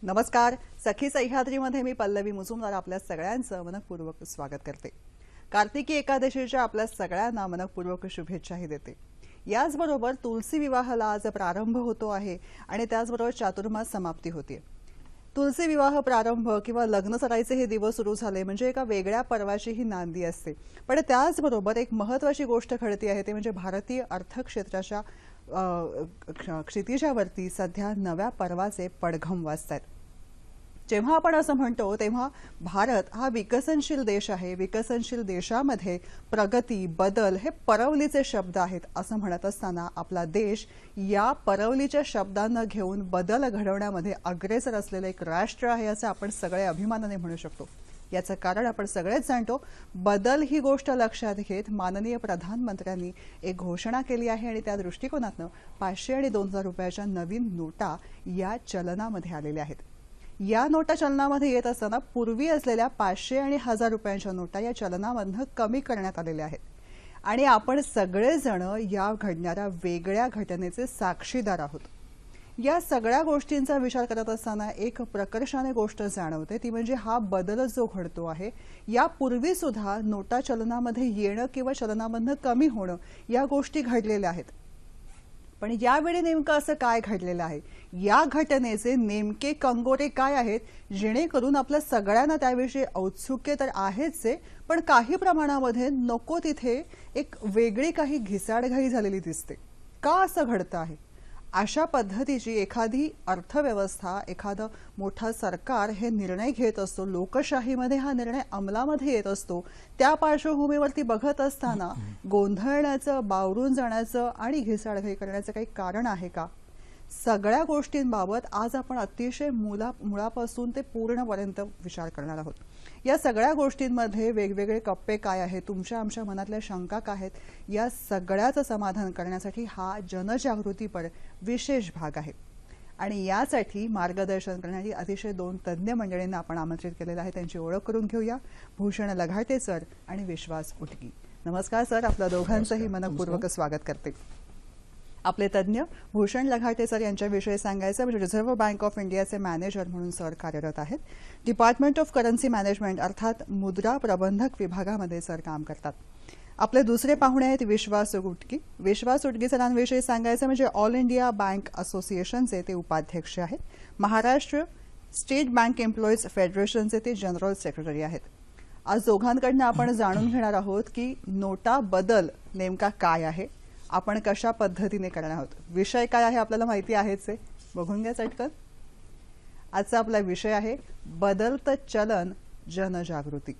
नमस्कार. सखी सह्याद्रीमध्ये मी पल्लवी मुजुमदार आपल्या सगळ्यांचं मनपूर्वक स्वागत करते. कार्तिकी एकादशीच्या आपल्या सगळ्यांना मनपूर्वक शुभेच्छाही देते. याचबरोबर तुलसी विवाहाला आज प्रारंभ होतो आहे आणि त्याचबरोबर चातुर्मास समाप्ती होते. तुलसी विवाह प्रारंभ किंवा लग्न सराईचे हे दिवस सुरू झाले म्हणजे एका वेगळ्या पर्वाची ही नांदी असते. पण त्याचबरोबर एक महत्त्वाची गोष्ट घडती आहे ते म्हणजे भारतीय अर्थक्षेत्राच्या क्षितिजावरती सध्या नव्या पर्वाचे पडघम वाजतात. जेव्हा आपण असं म्हणतो तेव्हा भारत हा विकसनशील देश आहे. विकसनशील देशामध्ये प्रगती बदल हे परवलीचे शब्द आहेत असं म्हणत असताना आपला देश या परवलीच्या शब्दांना घेऊन बदल घडवण्यामध्ये अग्रेसर असलेले एक राष्ट्र आहे असं आपण सगळे अभिमानाने म्हणू शकतो. याचं कारण आपण सगळेच जाणतो. बदल ही गोष्ट लक्षात घेत माननीय प्रधानमंत्र्यांनी एक घोषणा केली आहे आणि त्या दृष्टिकोनातून 500 आणि 2000 रुपयाच्या नवीन नोटा या चलनामध्ये आलेल्या आहेत. या नोटा चलनामध्ये येत असताना पूर्वी असलेल्या 500 आणि 1000 रुपयांच्या नोटा या चलनामधून कमी करण्यात आलेल्या आहेत आणि आपण सगळेजण या घडणाऱ्या वेगळ्या घटनेचे साक्षीदार आहोत. या सगळ्या गोष्टींचा विचार करत असताना एक प्रकर्षाने गोष्ट जाणवते ती म्हणजे हा बदल जो घडतो आहे यापूर्वी सुद्धा नोटा चलनामध्ये येणं किंवा चलनामधून कमी होणं या गोष्टी घडलेल्या आहेत. पण यावेळी नेमकं असं काय घडलेलं आहे, या घटनेचे नेमके कंगोरे काय आहेत जेणेकरून आपल्या सगळ्यांना त्याविषयी औत्सुक्य तर आहेच आहे, पण काही प्रमाणामध्ये नको तिथे एक वेगळी काही घिसाडघाई झालेली दिसते. का असं घडतं आहे? अशा पद्धतीची एखादी अर्थव्यवस्था एखादं मोठा सरकार हे निर्णय घेत असतो, लोकशाहीमध्ये हा निर्णय अंमलामध्ये येत असतो. त्या पार्श्वभूमीवरती बघत असताना गोंधळण्याचं, बावरून जाण्याचं आणि घिसाडघाई करण्याचं काही कारण आहे का? सगळ्या गोष्टींबाबत आज आपण अतिशय मुळापासून ते पूर्णपर्यंत विचार करणार आहोत. या सगळ्या गोष्टींमध्ये वेगवेगळे कप्पे काय आहेत, तुमच्या आमच्या मनातल्या शंका काय आहेत, या सगळ्याचं समाधान करण्यासाठी हा जनजागृतीपर विशेष भाग आहे. आणि यासाठी मार्गदर्शन करणारी अतिशय 2 तज्ज्ञ मंडळींना आपण आमंत्रित केलेलं आहे. त्यांची ओळख करून घेऊया. भूषण लघाटे सर आणि विश्वास उटगी. नमस्कार सर, आपल्या दोघांचंही मनपूर्वक स्वागत करते. आपले तज्ज्ञ भूषण लघाटे सर यांच्याविषयी सांगायचं म्हणजे रिझर्व्ह बँक ऑफ इंडियाचे मॅनेजर म्हणून सर कार्यरत आहेत. डिपार्टमेंट ऑफ करन्सी मॅनेजमेंट अर्थात मुद्रा प्रबंधक विभागामध्ये सर काम करतात. आपले दुसरे पाहुणे आहेत विश्वास उटगी. विश्वास उटगी सरांविषयी सांगायचं म्हणजे ऑल इंडिया बँक असोसिएशनचे ते उपाध्यक्ष आहेत. महाराष्ट्र स्टेट बँक एम्प्लॉईज फेडरेशनचे ते जनरल सेक्रेटरी आहेत. आज दोघांकडनं आपण जाणून घेणार आहोत की नोटा बदल नेमका काय आहे, आपण कशा पद्धतीने करणार आहोत. विषय काय आहे आपल्याला माहिती आहेच आहे, बघून घ्या चटकन. आजचा आपला विषय आहे बदलतं चलन जनजागृती.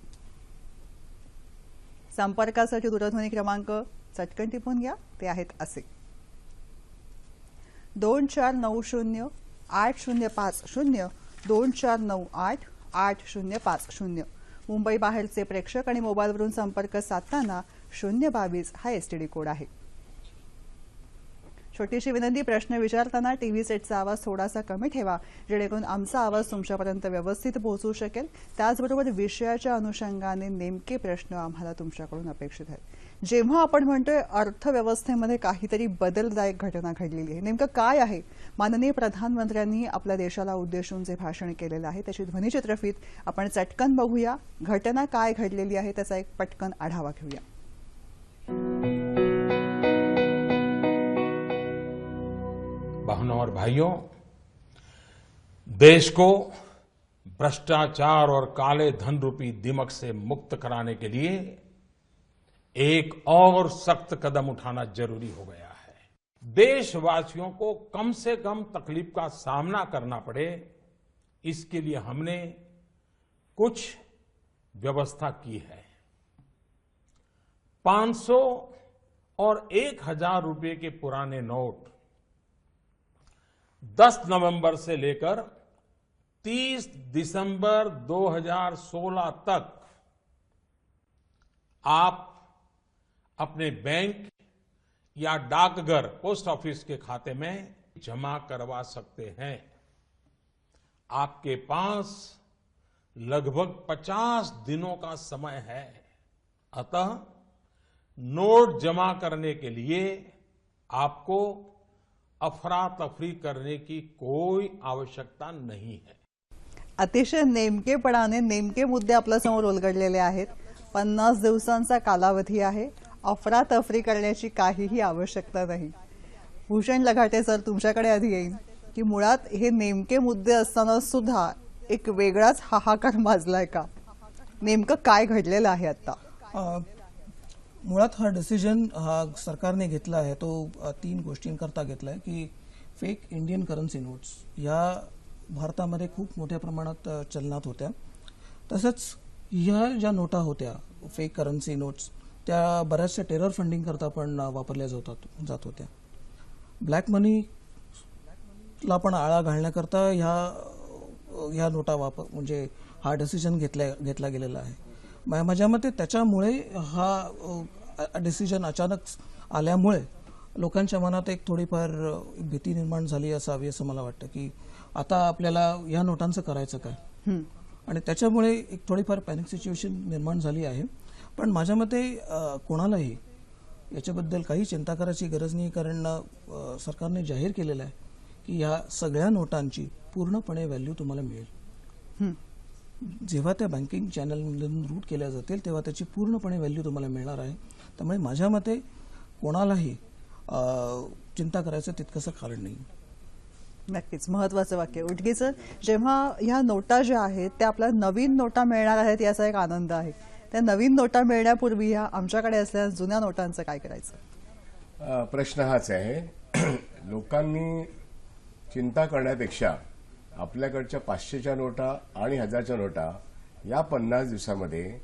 संपर्कासाठी दूरध्वनी क्रमांक चटकन टिपून घ्या, ते आहेत असे 2490 8050 2498 8050. मुंबई बाहेरचे प्रेक्षक आणि मोबाईलवरून संपर्क साधताना 022 हा एसटीडी कोड आहे. छोटीशी विनंती, प्रश्न विचारताना टीव्ही सेटचा आवाज थोडासा कमी ठेवा जेणेकरून आमचा आवाज तुमच्यापर्यंत व्यवस्थित पोहोचू शकेल. त्याचबरोबर विषयाच्या अनुषंगाने नेमके प्रश्न आम्हाला तुमच्याकडून अपेक्षित आहेत. जेव्हा आपण म्हणतोय अर्थव्यवस्थेमध्ये काहीतरी बदलदायक घटना घडलेली आहे, नेमकं काय आहे? माननीय प्रधानमंत्र्यांनी आपल्या देशाला उद्देशून जे भाषण केलेलं आहे त्याची ध्वनिचित्रफीत आपण चटकन बघूया. घटना काय घडलेली आहे त्याचा एक पटकन आढावा घेऊया. बहनों और भाइयों, देश को भ्रष्टाचार और काले धन रूपी दिमक से मुक्त कराने के लिए एक और सख्त कदम उठाना जरूरी हो गया है. देशवासियों को कम से कम तकलीफ का सामना करना पड़े, इसके लिए हमने कुछ व्यवस्था की है. 500 और 1000 रुपए के पुराने नोट 10 नवंबर से लेकर 30 दिसंबर 2016 तक आप अपने बैंक या डाकघर पोस्ट ऑफिस के खाते में जमा करवा सकते हैं. आपके पास लगभग 50 दिनों का समय है. अतः नोट जमा करने के लिए आपको अफरा तफरी करने की कोई आवश्यकता नहीं है. अतिशय नेमकेपणाने नेमके मुद्दे आपल्या समोर उलगडलेले आहेत. 50 दिवसांचा कालावधी आहे. अफरातफरी करण्याची काहीही आवश्यकता नाही. भूषण लघाटे सर, तुमच्याकडे आधी येईल की मुळात हे नेमके मुद्दे असताना सुद्धा एक वेगळाच हाहाकार माजलाय का? नेमकं काय घडलेलं आहे आता? मुळात हा डिसिजन हा सरकारने घेतला आहे तो 3 गोष्टींकरता घेतला आहे की फेक इंडियन करन्सी नोट्स या भारतामध्ये खूप मोठ्या प्रमाणात चलनात होत्या. तसंच ह्या ज्या नोटा होत्या फेक करन्सी नोट्स त्या बऱ्याचशा टेरर फंडिंग करता पण वापरल्या जात होत्या. ब्लॅक मनीला पण आळा घालण्याकरता ह्या नोटा म्हणजे हा डिसिजन घेतला गेलेला आहे. माझ्या मते त्याच्यामुळे हा डिसिजन अचानक आल्यामुळे लोकांच्या मनात एक थोडीफार भीती निर्माण झाली असावी असं मला वाटतं की आता आपल्याला या नोटांचं करायचं काय, आणि त्याच्यामुळे एक थोडीफार पॅनिक सिच्युएशन निर्माण झाली आहे. पण माझ्या मते कोणालाही याच्याबद्दल काही चिंता करायची गरज नाही, कारण सरकारने जाहीर केलेलं आहे की या सगळ्या नोटांची पूर्णपणे व्हॅल्यू तुम्हाला मिळेल. जेव्हा त्या बँकिंग चॅनलमधून रूट केल्या जातील तेव्हा त्याची पूर्णपणे व्हॅल्यू तुम्हाला मिळणार आहे. त्यामुळे माझ्या मते कोणालाही चिंता करायचं तितकंसं कारण नाही. नक्कीच महत्त्वाचं वाक्य. उटगी सर, जेव्हा ह्या नोटा ज्या आहेत त्या आपल्या नवीन नोटा मिळणार आहेत याचा एक आनंद आहे, त्या नवीन नोटा मिळण्यापूर्वी ह्या आमच्याकडे असलेल्या जुन्या नोटांचं काय करायचं? प्रश्न हाच आहे. लोकांनी चिंता करण्यापेक्षा आपल्याकडच्या 500च्या नोटा आणि 1000च्या नोटा या 50 दिवसामध्ये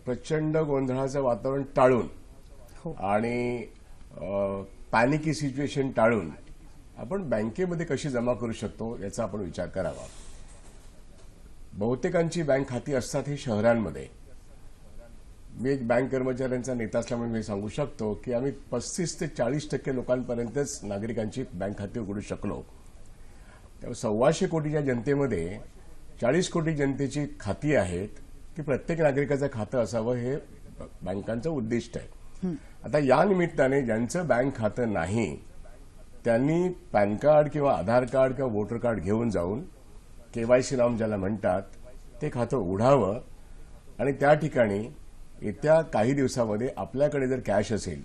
प्रचंड गोंधळाचं वातावरण टाळून आणि पॅनिकी सिच्युएशन टाळून आपण बँकेमध्ये कशी जमा करू शकतो याचा आपण विचार करावा. बहुतेकांची बँक खाती असतात हे शहरांमध्ये. मी एक बँक कर्मचाऱ्यांचा नेता असल्यामुळे मी सांगू शकतो की आम्ही 35 ते 40% लोकांपर्यंतच नागरिकांची बँक खाती उघडू शकलो. त्यामुळे 125 कोटीच्या जनतेमध्ये 40 कोटी जनतेची खाती आहेत की प्रत्येक नागरिकाचं खातं असावं हे बँकांचं उद्दिष्ट आहे. आता या निमित्ताने ज्यांचं बँक खातं नाही त्यांनी पॅन कार्ड किंवा आधार कार्ड किंवा वोटर कार्ड घेऊन जाऊन केवायसी नाम ज्याला म्हणतात ते खातं उघडावं, आणि त्या ठिकाणी येत्या काही दिवसामध्ये आपल्याकडे जर कॅश असेल,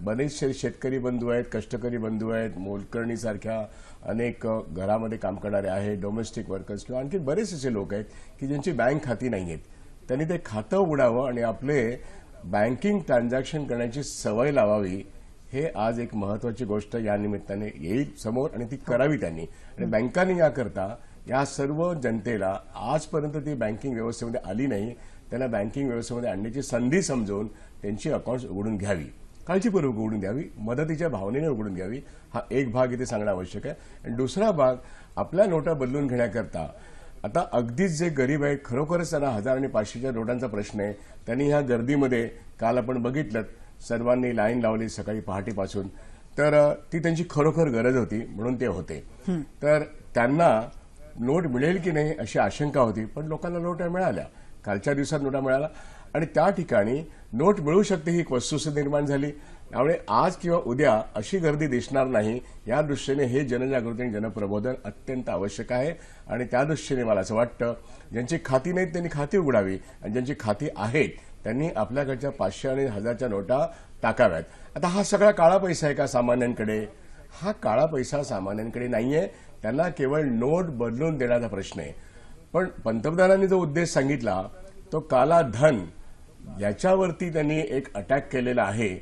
बरेचसे शेतकरी बंधू आहेत, कष्टकरी बंधू आहेत, मोलकर्णीसारख्या अनेक घरामध्ये काम करणारे आहेत, डोमेस्टिक वर्कर्स किंवा आणखी बरेच असे लोक आहेत की ज्यांची बँक खाती नाही आहेत, त्यांनी ते खातं उघडावं आणि आपले बँकिंग ट्रान्झॅक्शन करण्याची सवय लावावी. हे आज एक महत्वाची गोष्ट या निमित्ताने येईल समोर आणि ती करावी त्यांनी. आणि बँकांनी याकरता या सर्व जनतेला आजपर्यंत ती बँकिंग व्यवस्थेमध्ये आली नाही त्यांना बँकिंग व्यवस्थेमध्ये आणण्याची संधी समजून त्यांची अकाउंट्स उघडून घ्यावी, काळजीपूर्वक उघडून द्यावी, मदतीच्या भावनेने उघडून घ्यावी. हा एक भाग इथे सांगणं आवश्यक आहे. आणि दुसरा भाग, आपल्या नोटा बदलून घेण्याकरता आता अगदीच जे गरीब आहेत खरोखरच त्यांना 1000 आणि 500च्या नोटांचा प्रश्न आहे, त्यांनी ह्या गर्दीमध्ये काल आपण बघितलं सर्वांनी लाईन लावली सकाळी पहाटेपासून, तर ती त्यांची खरोखर गरज होती म्हणून ते होते. तर त्यांना नोट मिळेल की नाही अशी आशंका होती, पण लोकांना नोटा मिळाल्या. कालच्या दिवसात नोटा मिळाल्या आणि त्या ठिकाणी नोट मिळू शकते ही एक वस्तुस्थिती निर्माण झाली. त्यामुळे आज किंवा उद्या अशी गर्दी दिसणार नाही या दृष्टीने हे जनजागृती आणि जनप्रबोधन अत्यंत आवश्यक आहे. आणि त्या दृष्टीने मला असं वाटतं ज्यांची खाती नाहीत त्यांनी खाती उघडावी आणि ज्यांची खाती आहेत त्यांनी आपल्याकडच्या 500 आणि 1000च्या नोटा टाकाव्यात. आता हा सगळा काळा पैसा आहे का सामान्यांकडे? हा काळा पैसा सामान्यांकडे नाहीये, त्यांना केवळ नोट बदलून देण्याचा प्रश्न आहे. पण पंतप्रधानांनी जो उद्देश सांगितला तो काला धन याच्यावरती त्यांनी एक अटॅक केलेला आहे,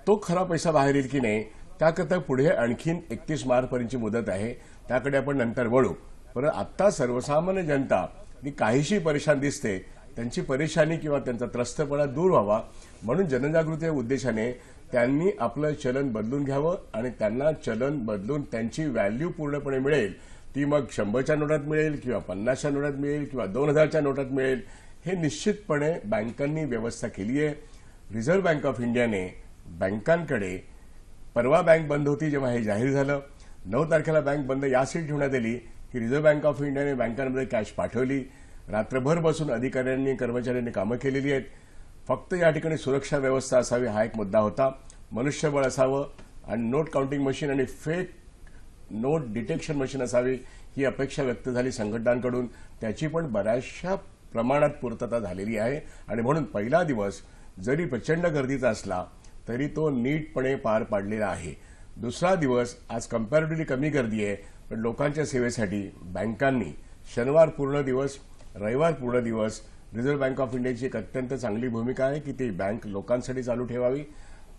तो खरा पैसा बाहेर येईल की नाही त्याकरता पुढे आणखीन 31 मार्चपर्यंतची मुदत आहे, त्याकडे आपण नंतर वळू. परंतु आत्ता सर्वसामान्य जनता जी काहीशी परेशान दिसते त्यांची परेशानी किंवा त्यांचा त्रस्तपणा दूर व्हावा म्हणून जनजागृती उद्देशाने त्यांनी आपलं चलन बदलून घ्यावं आणि त्यांना चलन बदलून त्यांची व्हॅल्यू पूर्णपणे मिळेल, ती मग 100च्या नोटात मिळेल किंवा 50च्या नोटात मिळेल किंवा 2000च्या नोटात मिळेल, हे निश्चितपणे बँकांनी व्यवस्था केली आहे. रिझर्व्ह बँक ऑफ इंडियाने बँकांकडे परवा बँक बंद होती जेव्हा हे जाहीर झालं, 9 तारखेला बँक बंद यासाठी ठेवण्यात आली की रिझर्व्ह बँक ऑफ इंडियाने बँकांमध्ये कॅश पाठवली, रात्रभर बसून अधिकाऱ्यांनी कर्मचाऱ्यांनी कामं केलेली आहेत. फक्त या ठिकाणी सुरक्षा व्यवस्था असावी हा एक मुद्दा होता, मनुष्यबळ असावं आणि नोट काउंटिंग मशीन आणि फेक नोट डिटेक्शन मशीन असावी ही अपेक्षा व्यक्त झाली संघटनांकडून, त्याची पण बऱ्याचशा प्रमाणात पूर्तता झालेली आहे. आणि म्हणून पहिला दिवस जरी प्रचंड गर्दीचा असला तरी तो नीटपणे पार पाडलेला आहे. दुसरा दिवस आज कंपॅरेटिव्हली कमी गर्दी आहे, पण लोकांच्या सेवेसाठी बँकांनी शनिवार पूर्ण दिवस, रविवार पूर्ण दिवस, रिझर्व्ह बँक ऑफ इंडियाची एक अत्यंत चांगली भूमिका आहे की ती बँक लोकांसाठी चालू ठेवावी.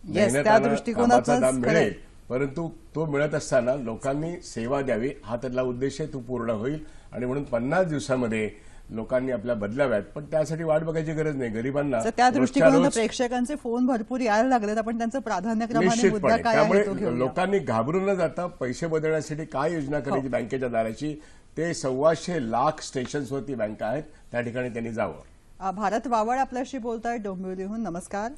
त्या दृष्टिकोनातूनच दाम मिळेल, परंतु तो मिळत असताना लोकांनी सेवा द्यावी हा त्यातला उद्देश आहे. तो पूर्ण होईल आणि म्हणून 50 दिवसामध्ये लोकांनी आपल्या बदलाव्यात. पण त्यासाठी वाट बघायची गरज नाही. गरिबांना त्या दृष्टिकोनातून प्रेक्षकांचे फोन भरपूर यायला लागलेत. आपण त्यांचं प्राधान्यक्रमाने मुद्दा काय आहे तो त्यामुळे घेऊया. लोकांनी घाबरून न जाता पैसे बदलण्यासाठी काय योजना करायची बँकेच्या दाराची, ते 125 लाख स्टेशन्सवरती बँका आहेत, त्या ठिकाणी त्यांनी जावं. भारत वावड आपल्याशी बोलतायत डोंबिवलीहून. नमस्कार.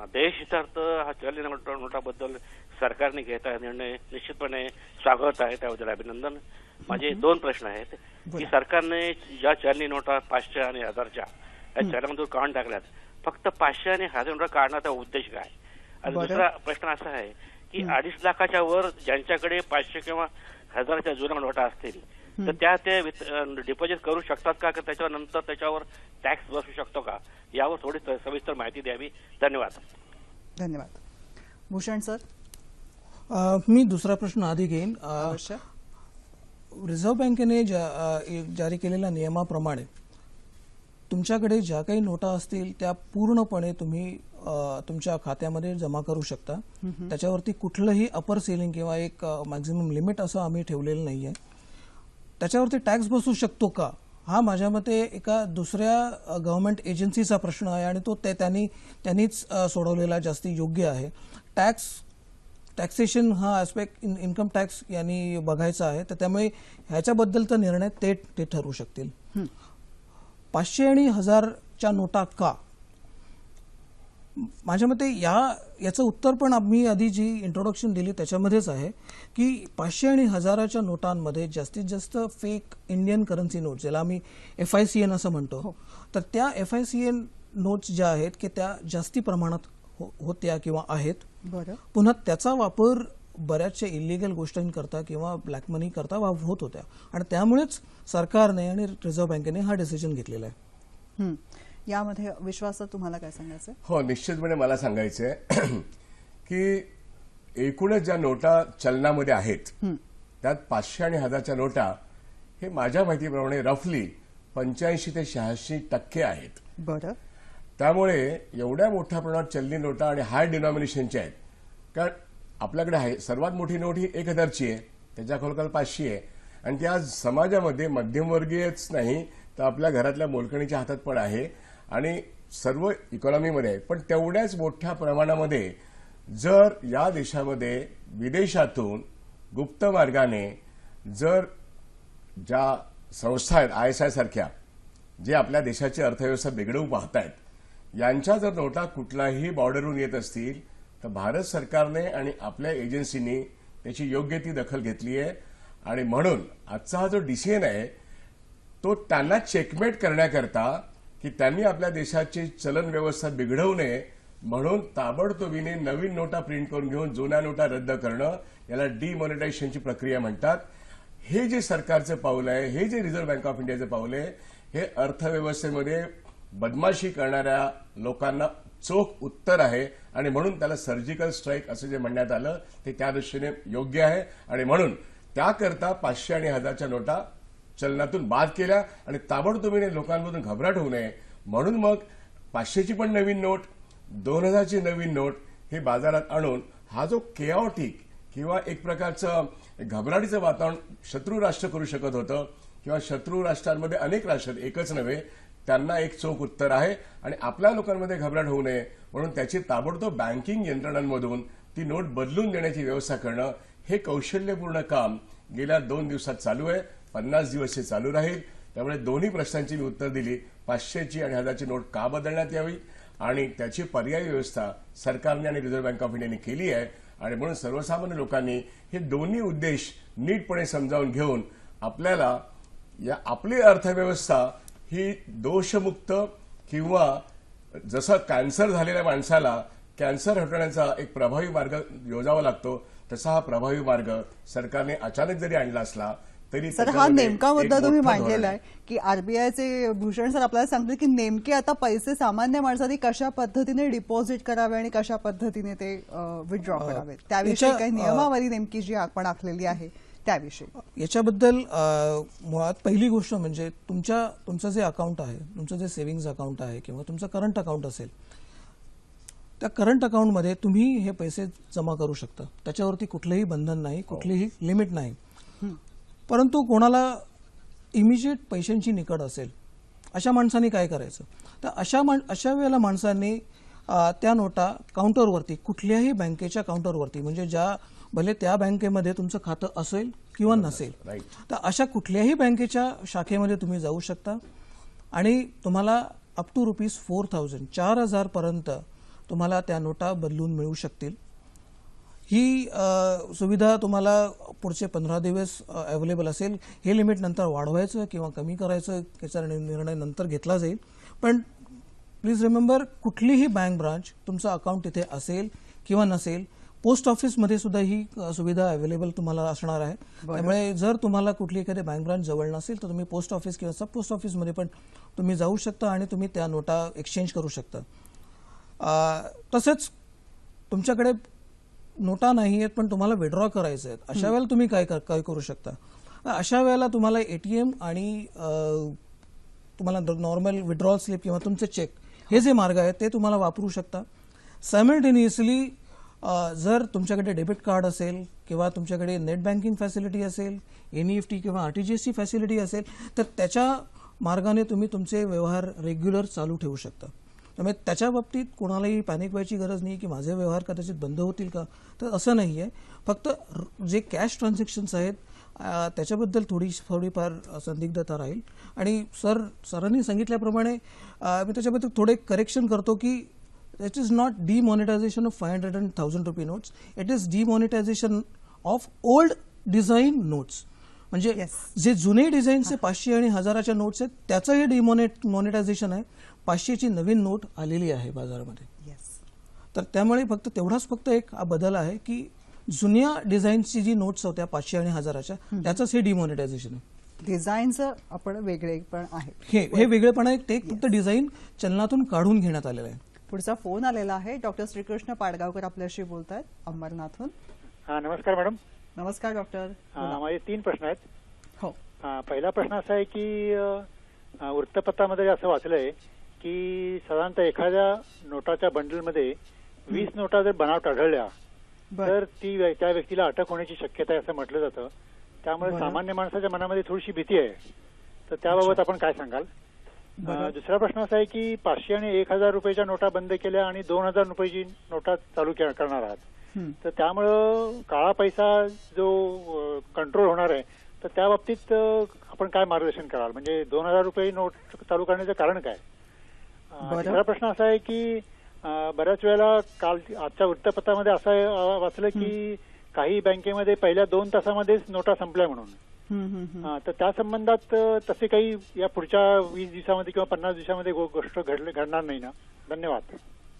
देशहितार्थ हा चलनी नोटाबद्दल सरकारने घेता निर्णय निश्चितपणे स्वागत आहे, त्याबद्दल अभिनंदन. माझे 2 प्रश्न आहेत की सरकारने ज्या चलनी नोटा 500 आणि 1000च्या या चलनामधून काढून टाकल्यात, फक्त 500 आणि 1000 नोटा काढण्याचा उद्देश काय? आणि दुसरा प्रश्न असा आहे की 2.5 लाखाच्या वर ज्यांच्याकडे 500 किंवा 1000च्या जुन्या नोटा असतील तर ते डिपॉझिट करू शकतात का, त्याच्यावर नंतर त्याच्यावर टॅक्स बसू शकतो का, यावर थोडी सविस्तर माहिती द्यावी. धन्यवाद. धन्यवाद. भूषण सर. मी दुसरा प्रश्न आधी घेईन. अवश्य. रिझर्व्ह बँकेने जारी केलेल्या नियमाप्रमाणे तुमच्याकडे ज्या काही नोटा असतील त्या पूर्णपणे तुम्ही तुमच्या खात्यामध्ये जमा करू शकता. त्याच्यावरती कुठलंही अपर सेलिंग किंवा एक मॅक्झिमम लिमिट असं आम्ही ठेवलेलं नाहीये. त्याच्यावरती टॅक्स बसू शकतो का, हा माझ्या मते एका दुसऱ्या गव्हर्नमेंट एजन्सीचा प्रश्न आहे आणि तो त्यांनीच सोडवलेला जास्ती योग्य आहे. टॅक्सेशन हा ऍस्पेक्ट इन्कम टॅक्स यांनी बघायचा आहे, तर त्यामुळे ह्याच्याबद्दलचा निर्णय ते ठरवू शकतील. 500 आणि 1000च्या नोटा का, माझ्या मते याचं उत्तर पण आम्ही आधी जी इंट्रोडक्शन दिली त्याच्यामध्येच आहे की 500 आणि 1000च्या नोटांमध्ये जास्तीत जास्त फेक इंडियन करन्सी नोट्स, ज्याला आम्ही FICN असं म्हणतो, तर त्या FICN नोट्स ज्या आहेत की त्या जास्ती प्रमाणात होत्या किंवा आहेत. पुन्हा त्याचा वापर बऱ्याचशा इलिगल गोष्टींकरता किंवा ब्लॅक मनी करता होत होत्या आणि त्यामुळेच सरकारने आणि रिझर्व्ह बँकेने हा डिसिजन घेतलेला आहे. यामध्ये विश्वास तुम्हाला काय सांगायचं? हो, निश्चितपणे मला सांगायचंय की एकूणच ज्या नोटा चलनामध्ये आहेत त्यात 500 आणि 1000च्या नोटा हे माझ्या माहितीप्रमाणे रफली 85 ते 86% आहेत. बरं. त्यामुळे एवढ्या मोठ्या प्रमाणात चलनी नोटा आणि हाय डिनॉमिनेशनच्या आहेत. कारण आपल्याकडे आहे सर्वात मोठी नोट ही 1000ची आहे, त्याच्या खोलकाल 500 आहे आणि ती आज समाजामध्ये मध्यमवर्गीयच नाही तर आपल्या घरातल्या मोलकणीच्या हातात पण आहे आणि सर्व इकॉनॉमीमध्ये आहे. पण तेवढ्याच मोठ्या प्रमाणामध्ये जर या देशामध्ये विदेशातून गुप्त मार्गाने जर ज्या संस्था आहेत ISI सारख्या जे आपल्या देशाची अर्थव्यवस्था बिघडवू पाहतायत, यांच्या जर नोटा कुठलाही बॉर्डरहून येत असतील तर भारत सरकारने आणि आपल्या एजन्सीनी त्याची योग्य ती दखल घेतली आहे आणि म्हणून आजचा हा जो डिसिजन आहे तो त्यांना चेकमेट करण्याकरता की त्यांनी आपल्या देशाची चलन व्यवस्था बिघडवू नये म्हणून ताबडतोबीने नवीन नोटा प्रिंट करून घेऊन जुन्या नोटा रद्द करणं, याला डिमॉनिटायझेशनची प्रक्रिया म्हणतात. हे जे सरकारचं पाऊल आहे, हे जे रिझर्व्ह बँक ऑफ इंडियाचं पाऊल आहे, हे अर्थव्यवस्थेमध्ये बदमाशी करणाऱ्या लोकांना चोख उत्तर आहे आणि म्हणून त्याला सर्जिकल स्ट्राईक असं जे म्हणण्यात आलं ते त्या दृष्टीने योग्य आहे आणि म्हणून त्याकरता 500 आणि 1000च्या नोटा चलनातून बाद केल्या आणि ताबडतोबीने लोकांमधून घबराट होऊ नये म्हणून मग 500ची पण नवीन नोट, 2000ची नवीन नोट हे बाजारात आणून हा जो केऑटिक किंवा एक प्रकारचं घबराटीचं वातावरण शत्रू राष्ट्र करू शकत होतं किंवा शत्रू राष्ट्रांमध्ये अनेक राष्ट्र एकच नव्हे, त्यांना एक चोख उत्तर आहे आणि आपल्या लोकांमध्ये घबराट होऊ नये म्हणून त्याची ताबडतोब बँकिंग यंत्रणांमधून ती नोट बदलून देण्याची व्यवस्था करणं हे कौशल्यपूर्ण काम गेल्या 2 दिवसात चालू आहे. 50 दिवस हे चालू राहील. त्यामुळे दोन्ही प्रश्नांची मी उत्तर दिली. 500ची आणि 1000ची नोट का बदलण्यात यावी आणि त्याची पर्यायी व्यवस्था सरकारने आणि रिझर्व्ह बँक ऑफ इंडियाने केली आहे आणि म्हणून सर्वसामान्य लोकांनी हे दोन्ही उद्देश नीटपणे समजावून घेऊन आपल्याला आपली अर्थव्यवस्था ही दोषमुक्त किंवा जसं कॅन्सर झालेल्या माणसाला कॅन्सर हटवण्याचा एक प्रभावी मार्ग योजावा लागतो, तसा हा प्रभावी मार्ग सरकारने अचानक जरी आणला असला तरी सर, हा त्याच्यामध्ये नेमका एक मुद्दा तुम्ही मोठं धोरण मांडलेला आहे. आहे की आरबीआयचे भूषण सर आपल्याला सांगतील की नेमके आता पैसे सामान्य माणसांनी कशा पद्धतीने डिपॉझिट करावे आणि कशा पद्धतीने ते विथड्रॉ करावे, त्याविषयी काही नियमावली नेमकी जी आपण आखलेली आहे त्याविषयी. याच्याबद्दल मुळात पहिली गोष्ट म्हणजे तुमचं जे अकाउंट आहे, तुमचं जे सेव्हिंग्ज अकाउंट आहे किंवा तुमचं करंट अकाउंट असेल, त्या करंट अकाउंटमध्ये तुम्ही हे पैसे जमा करू शकता. त्याच्यावरती कुठलंही बंधन नाही, कुठलीही लिमिट नाही. परंतु कोणाला इमिजिएट पैशांची निकड असेल अशा माणसांनी काय करायचं, तर अशा वेळेला माणसांनी त्या नोटा काउंटरवरती, कुठल्याही बँकेच्या काउंटरवरती, म्हणजे भले त्या बँकेमध्ये तुमचं खातं असेल किंवा नसेल, तर अशा कुठल्याही बँकेच्या शाखेमध्ये तुम्ही जाऊ शकता आणि तुम्हाला अप टू ₹4,000 4,000 पर्यंत तुम्हाला त्या नोटा बदलून मिळू शकतील. ही सुविधा तुम्हाला पुढचे 15 दिवस अवेलेबल असेल. हे लिमिट नंतर वाढवायचं किंवा कमी करायचं याचा निर्णय नंतर घेतला जाईल. पण प्लीज रिमेंबर, कुठलीही बँक ब्रांच तुमचं अकाउंट तिथे असेल किंवा नसेल, पोस्ट ऑफिसमध्ये सुद्धा ही सुविधा अवेलेबल तुम्हाला असणार आहे. त्यामुळे जर तुम्हाला कुठली एखादी बँक ब्रांच जवळ नसेल तर तुम्ही पोस्ट ऑफिस किंवा सब पोस्ट ऑफिसमध्ये पण तुम्ही जाऊ शकता आणि तुम्ही त्या नोटा एक्सचेंज करू शकता. तसेच तुमच्याकडे नोटा नाही आहेत पण तुम्हाला विड्रॉ करायचे आहेत, अशा वेळेला तुम्ही काय करू शकता. अशा वेळेला तुम्हाला एटीएम आणि तुम्हाला नॉर्मल विड्रॉल स्लिप किंवा तुमचे चेक, हे जे मार्ग आहेत ते तुम्हाला वापरू शकता. सायमल्टेनियसली जर तुमच्याकडे डेबिट कार्ड असेल किंवा तुमच्याकडे नेट बँकिंग फॅसिलिटी असेल, एनईएफटी किंवा आरटीजीएसची फॅसिलिटी असेल, तर त्याच्या मार्गाने तुम्ही तुमचे व्यवहार रेग्युलर चालू ठेवू शकता. त्यामुळे त्याच्या बाबतीत कोणालाही पॅनिक व्हायची गरज नाही की माझे व्यवहार कदाचित बंद होतील का, तर असं नाही आहे. फक्त जे कॅश ट्रान्झॅक्शन्स आहेत त्याच्याबद्दल थोडीफार संदिग्धता राहील. आणि सरांनी सांगितल्याप्रमाणे मी त्याच्याबद्दल थोडे करेक्शन करतो की it is not demonetisation of 500 and 1000 रुपये notes, it is demonetisation of old design notes. म्हणजे जे जुने डिझाईनचे 500 आणि 1000च्या नोट्स आहेत त्याचं हे डिमॉनिटायझेशन आहे. 500ची नवीन नोट आलेली आहे बाजारामध्ये. तर त्यामुळे फक्त एक बदल आहे की जुन्या डिझाईनची जी नोट्स होत्या 500 आणि 1000च्या, त्याचंच हे डिमॉनिटायझेशन आहे. डिझाईनचं आपण वेगळेपण आहे, हे वेगळेपण आहे. ते फक्त डिझाईन चलनातून काढून घेण्यात आलेलं आहे. पुढचा फोन आलेला आहे. डॉक्टर श्रीकृष्ण पाडगावकर आपल्याशी बोलतायत अंबरनाथहून. नमस्कार मॅडम. नमस्कार डॉक्टर. माझे 3 प्रश्न आहेत. हो. पहिला प्रश्न असा आहे की वृत्तपत्रामध्ये असं वाचलंय की साधारणतः एखाद्या नोटाच्या बंडलमध्ये 20 नोटा जर बनावट आढळल्या तर त्या व्यक्तीला अटक होण्याची शक्यता आहे असं म्हटलं जातं. त्यामुळे सामान्य माणसाच्या मनामध्ये थोडीशी भीती आहे. तर त्याबाबत आपण काय सांगाल? दुसरा प्रश्न असा आहे की 500 आणि 1000 रुपयाच्या नोटा बंद केल्या आणि 2000 रुपयाची नोटा चालू करणार आहात, तर त्यामुळं काळा पैसा जो कंट्रोल होणार आहे, तर त्या बाबतीत आपण काय मार्गदर्शन कराल? म्हणजे 2000 रुपये नोट चालू करण्याचं कारण काय? तिसरा प्रश्न असा आहे की बऱ्याच वेळेला आजच्या वृत्तपत्रामध्ये असं वाचलं की काही बँकेमध्ये पहिल्या 2 तासामध्येच नोटा संपल्या म्हणून. तर त्या संबंधात तसे काही या पुढच्या 20 दिवसामध्ये किंवा 50 दिवसामध्ये गोष्ट घडणार नाही ना? धन्यवाद.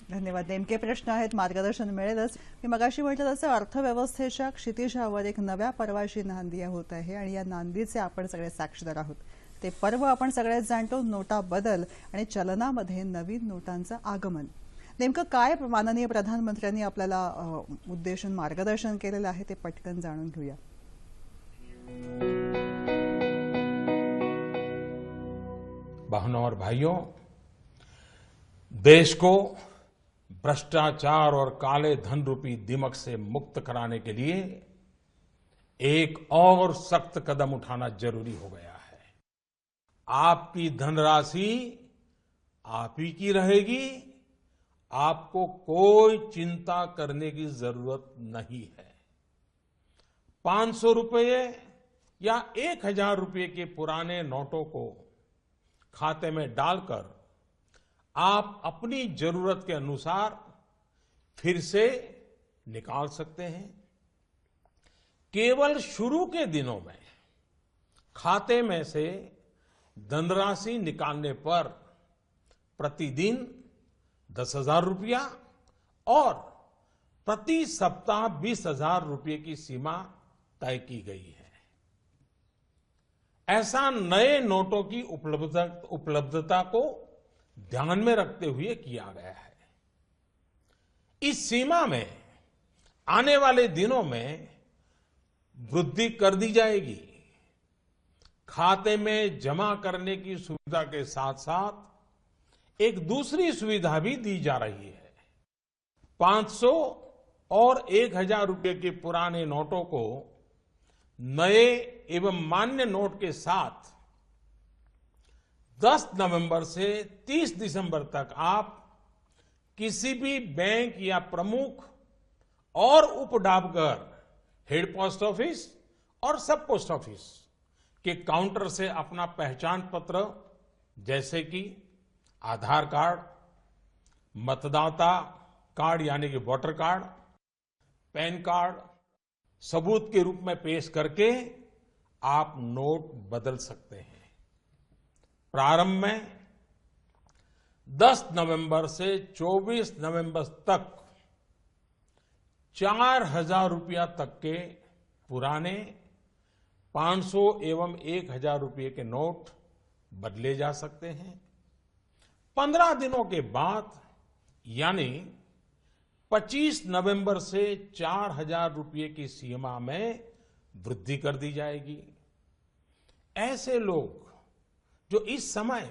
धन्यवाद. नेमके प्रश्न आहेत, मार्गदर्शन मिळेलच. मी मगाशी म्हटलं तसं अर्थव्यवस्थेच्या क्षितिजावर एक नव्या पर्वाची नांदी होत आहे आणि या नांदीचे आपण सगळे साक्षीदार आहोत. ते पर्व आपण सगळेच जाणतो, नोटा बदल आणि चलनामध्ये नवीन नोटांचं आगमन. नेमकं काय माननीय प्रधानमंत्र्यांनी आपल्याला उद्देशून मार्गदर्शन केलेलं आहे ते पटकन जाणून घेऊया. बहनों और भाइयों, देश को भ्रष्टाचार और काले धन रूपी दिमक से मुक्त कराने के लिए एक और सख्त कदम उठाना जरूरी हो गया है. आपकी धनराशि आप ही की रहेगी, आपको कोई चिंता करने की जरूरत नहीं है. 500 रुपये या 1000 रुपये के पुराने नोटों को खाते में डालकर आप अपनी जरूरत के अनुसार फिर से निकाल सकते हैं. केवल शुरू के दिनों में खाते में से धनराशि निकालने पर प्रतिदिन 10,000 रुपया और प्रति सप्ताह 20,000 रुपए की सीमा तय की गई है। ऐसा नए नोटों की उपलब्धता को ध्यान में रखते हुए किया गया है। इस सीमा में आने वाले दिनों में वृद्धि कर दी जाएगी। खाते में जमा करने की सुविधा के साथ साथ एक दूसरी सुविधा भी दी जा रही है। 500 और 1,000 रुपए के पुराने नोटों को नए एवं मान्य नोट के साथ 10 नवंबर से 30 दिसंबर तक आप किसी भी बैंक या प्रमुख और उप डाकघर, हेड पोस्ट ऑफिस और सब पोस्ट ऑफिस के काउंटर से अपना पहचान पत्र जैसे कि आधार कार्ड, मतदाता कार्ड यानी कि वोटर कार्ड, पैन कार्ड सबूत के रूप में पेश करके आप नोट बदल सकते हैं। प्रारंभ में 10 नवंबर से 24 नवंबर तक 4,000 रुपया तक के पुराने 500 एवं 1,000 रुपये के नोट बदले जा सकते हैं। 15 दिनों के बाद यानी 25 नवंबर से 4,000 रुपये की सीमा में वृद्धि कर दी जाएगी। ऐसे लोग जो इस समय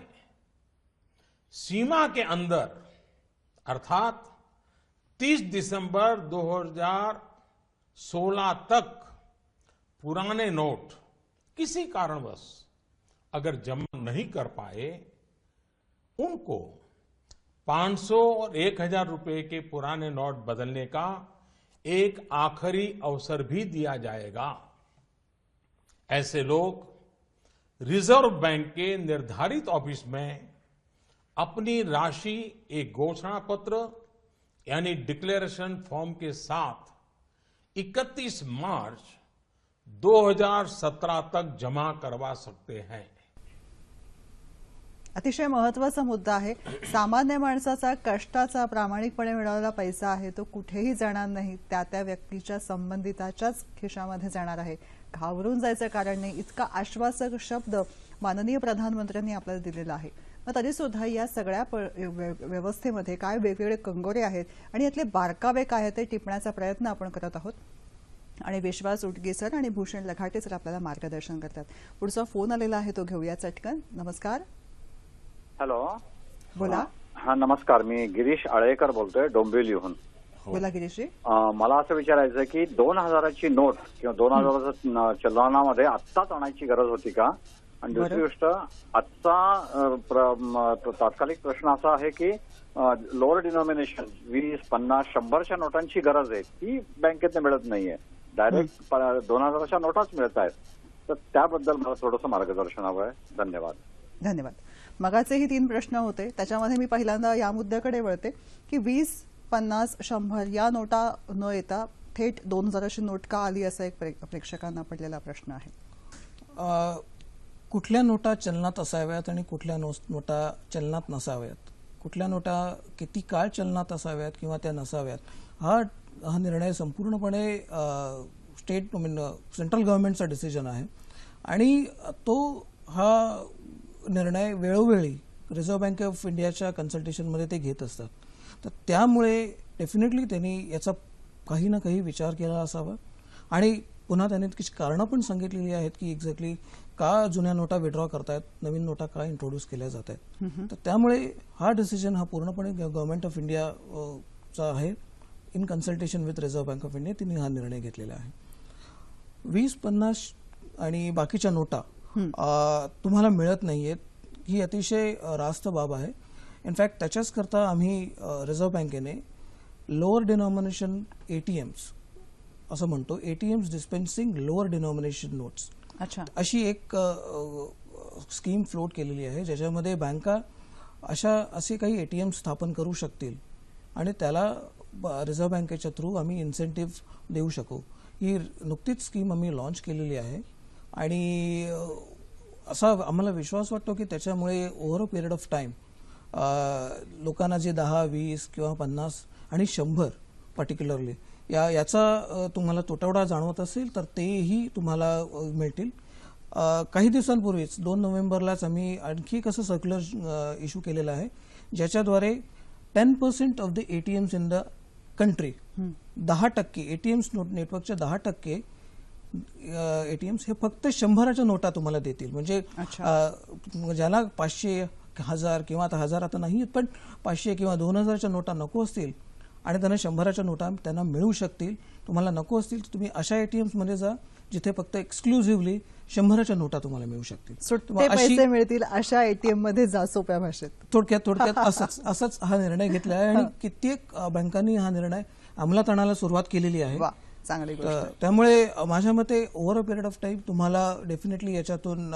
सीमा के अंदर अर्थात 30 दिसंबर 2016 तक पुराने नोट किसी कारणवश अगर जमा नहीं कर पाए, उनको 500 और 1,000 रुपए के पुराने नोट बदलने का एक आखिरी अवसर भी दिया जाएगा। ऐसे लोग रिजर्व बैंक के निर्धारित ऑफिस में अपनी राशि एक घोषणा पत्र यानी डिक्लेरेशन फॉर्म के साथ 31 मार्च 2017 तक जमा करवा सकते हैं। अतिशय महत्वाचा मुद्दा आहे। सामान्य माणसाचा कष्टाचा प्रामाणिकपणे मिळवलेला पैसा आहे तो कुठेही जाणार नाही, त्या व्यक्तीच्या संबंधिताच्याच खिशामध्ये जाणार आहे। घाबरून जायचं कारण नाही, इतका आश्वासक शब्द माननीय प्रधानमंत्र्यांनी आपल्याला दिलेला आहे। मग तरी सुद्धा या सगळ्या व्यवस्थेमध्ये काय वेगवेगळे कंगोरे आहेत आणि यातले बारकावे काय आहेत ते टिपण्याचा प्रयत्न आपण करत आहोत आणि विश्वास उटगे सर आणि भूषण लघाटे सर आपल्याला मार्गदर्शन करतात। पुढचा फोन आलेला आहे तो घेऊया चटकन। नमस्कार। हॅलो, बोला। हा नमस्कार, मी गिरीश आळेकर बोलतोय डोंबिवलीहून। बोला गिरीशजी। मला असं विचारायचं की 2,000ची नोट किंवा 2,000 चलनामध्ये आत्ताच आणायची गरज होती का? आणि दुसरी गोष्ट, आजचा तात्कालिक प्रश्न असा आहे की लोअर डिनॉमिनेशन 20, 50, 100च्या नोटांची गरज आहे, ती बँकेतनं मिळत नाहीये, डायरेक्ट 2,000च्या नोटाच मिळत आहेत, तर त्याबद्दल मला थोडंसं मार्गदर्शन हवं आहे। धन्यवाद। धन्यवाद। मगाचेही 3 प्रश्न होते, त्याच्यामध्ये मी पहिल्यांदा या मुद्द्याकडे वळते की 20, 50, 100 या नोटा न येता थेट 2,000ची नोट का आली, असा एक प्रेक्षकांना पडलेला प्रश्न आहे। कुठल्या नोटा चलनात असाव्यात आणि कुठल्या नोटा चलनात नसाव्यात, कुठल्या नोटा किती काळ चलनात असाव्यात किंवा त्या नसाव्यात, हा निर्णय संपूर्णपणे सेंट्रल गव्हर्नमेंटचा डिसिजन आहे आणि हा निर्णय वेळोवेळी रिझर्व्ह बँक ऑफ इंडियाच्या कन्सल्टेशनमध्ये ते घेत असतात। तर त्यामुळे डेफिनेटली त्यांनी याचा काही ना काही विचार केला असावा आणि पुन्हा त्यांनी काही कारणं पण सांगितलेली आहेत की एक्झॅक्टली का जुन्या नोटा विड्रॉ करतायत, नवीन नोटा का इंट्रोड्यूस केल्या जात आहेत। तर त्यामुळे हा डिसिजन हा पूर्णपणे गव्हर्नमेंट ऑफ इंडियाचा आहे। In consultation with reserve bank of India तिने हा निर्णय घेतलेला आहे। 20, 50 आणि बाकीच्या नोटा तुम्हाला मिळत नाहीयेत, ही अतिशय रास्त बाब आहे। इनफॅक्ट त्याच्याच करता आम्ही रिझर्व्ह बँकेने लोअर डिनॉमिनेशन एटीएम्स असं म्हणतो, एटीएम्स डिस्पेन्सिंग लोअर डिनॉमिनेशन नोट्स, अशी एक स्कीम फ्लोट केलेली आहे, ज्याच्यामध्ये बँका असे काही एटीएम स्थापन करू शकतील आणि त्याला रिझर्व्ह बँकेच्या थ्रू आम्ही इन्सेंटिव्ह देऊ शकू। ही नुकतीच स्कीम आम्ही लॉन्च केलेली आहे आणि असा आम्हाला विश्वास वाटतो की त्याच्यामुळे over a period of time लोकांना जे 10, 20 किंवा 50 आणि 100 पर्टिक्युलरली याचा तुम्हाला तुटवडा जाणवत असेल तर तेही तुम्हाला मिळतील. काही दिवसांपूर्वीच 2 नोव्हेंबरलाच आम्ही आणखी कसं सर्क्युलर इश्यू केलेलं आहे ज्याच्याद्वारे 10% of the ATMs in the country 10% ATMs नेटवर्कच्या 10% ATMs हे फक्त 100च्या नोटा तुम्हाला देतील. म्हणजे ज्याला 500, 1000 किंवा आता 1000 आता नाही पण 500 किंवा 2000च्या नोटा नको असतील आणि त्यांना 100च्या नोटा त्यांना मिळू शकतील. तुम्हाला नको असतील तर तुम्ही अशा ATMs मध्ये जा जिथे फक्त एक्सक्लुझिव्हली 100च्या नोटा तुम्हाला मिळू शकतील. सुट्टे पैसे मिळतील अशा ATM मध्ये जा, सोप्या भाषेत. थोडक्यात असंच हा निर्णय घेतला आहे आणि कित्येक बँकांनी हा निर्णय अंमलात आणायला सुरुवात केलेली आहे. चांगली गोष्ट. त्यामुळे माझ्या मते over a period of time तुम्हाला डेफिनेटली याच्यातून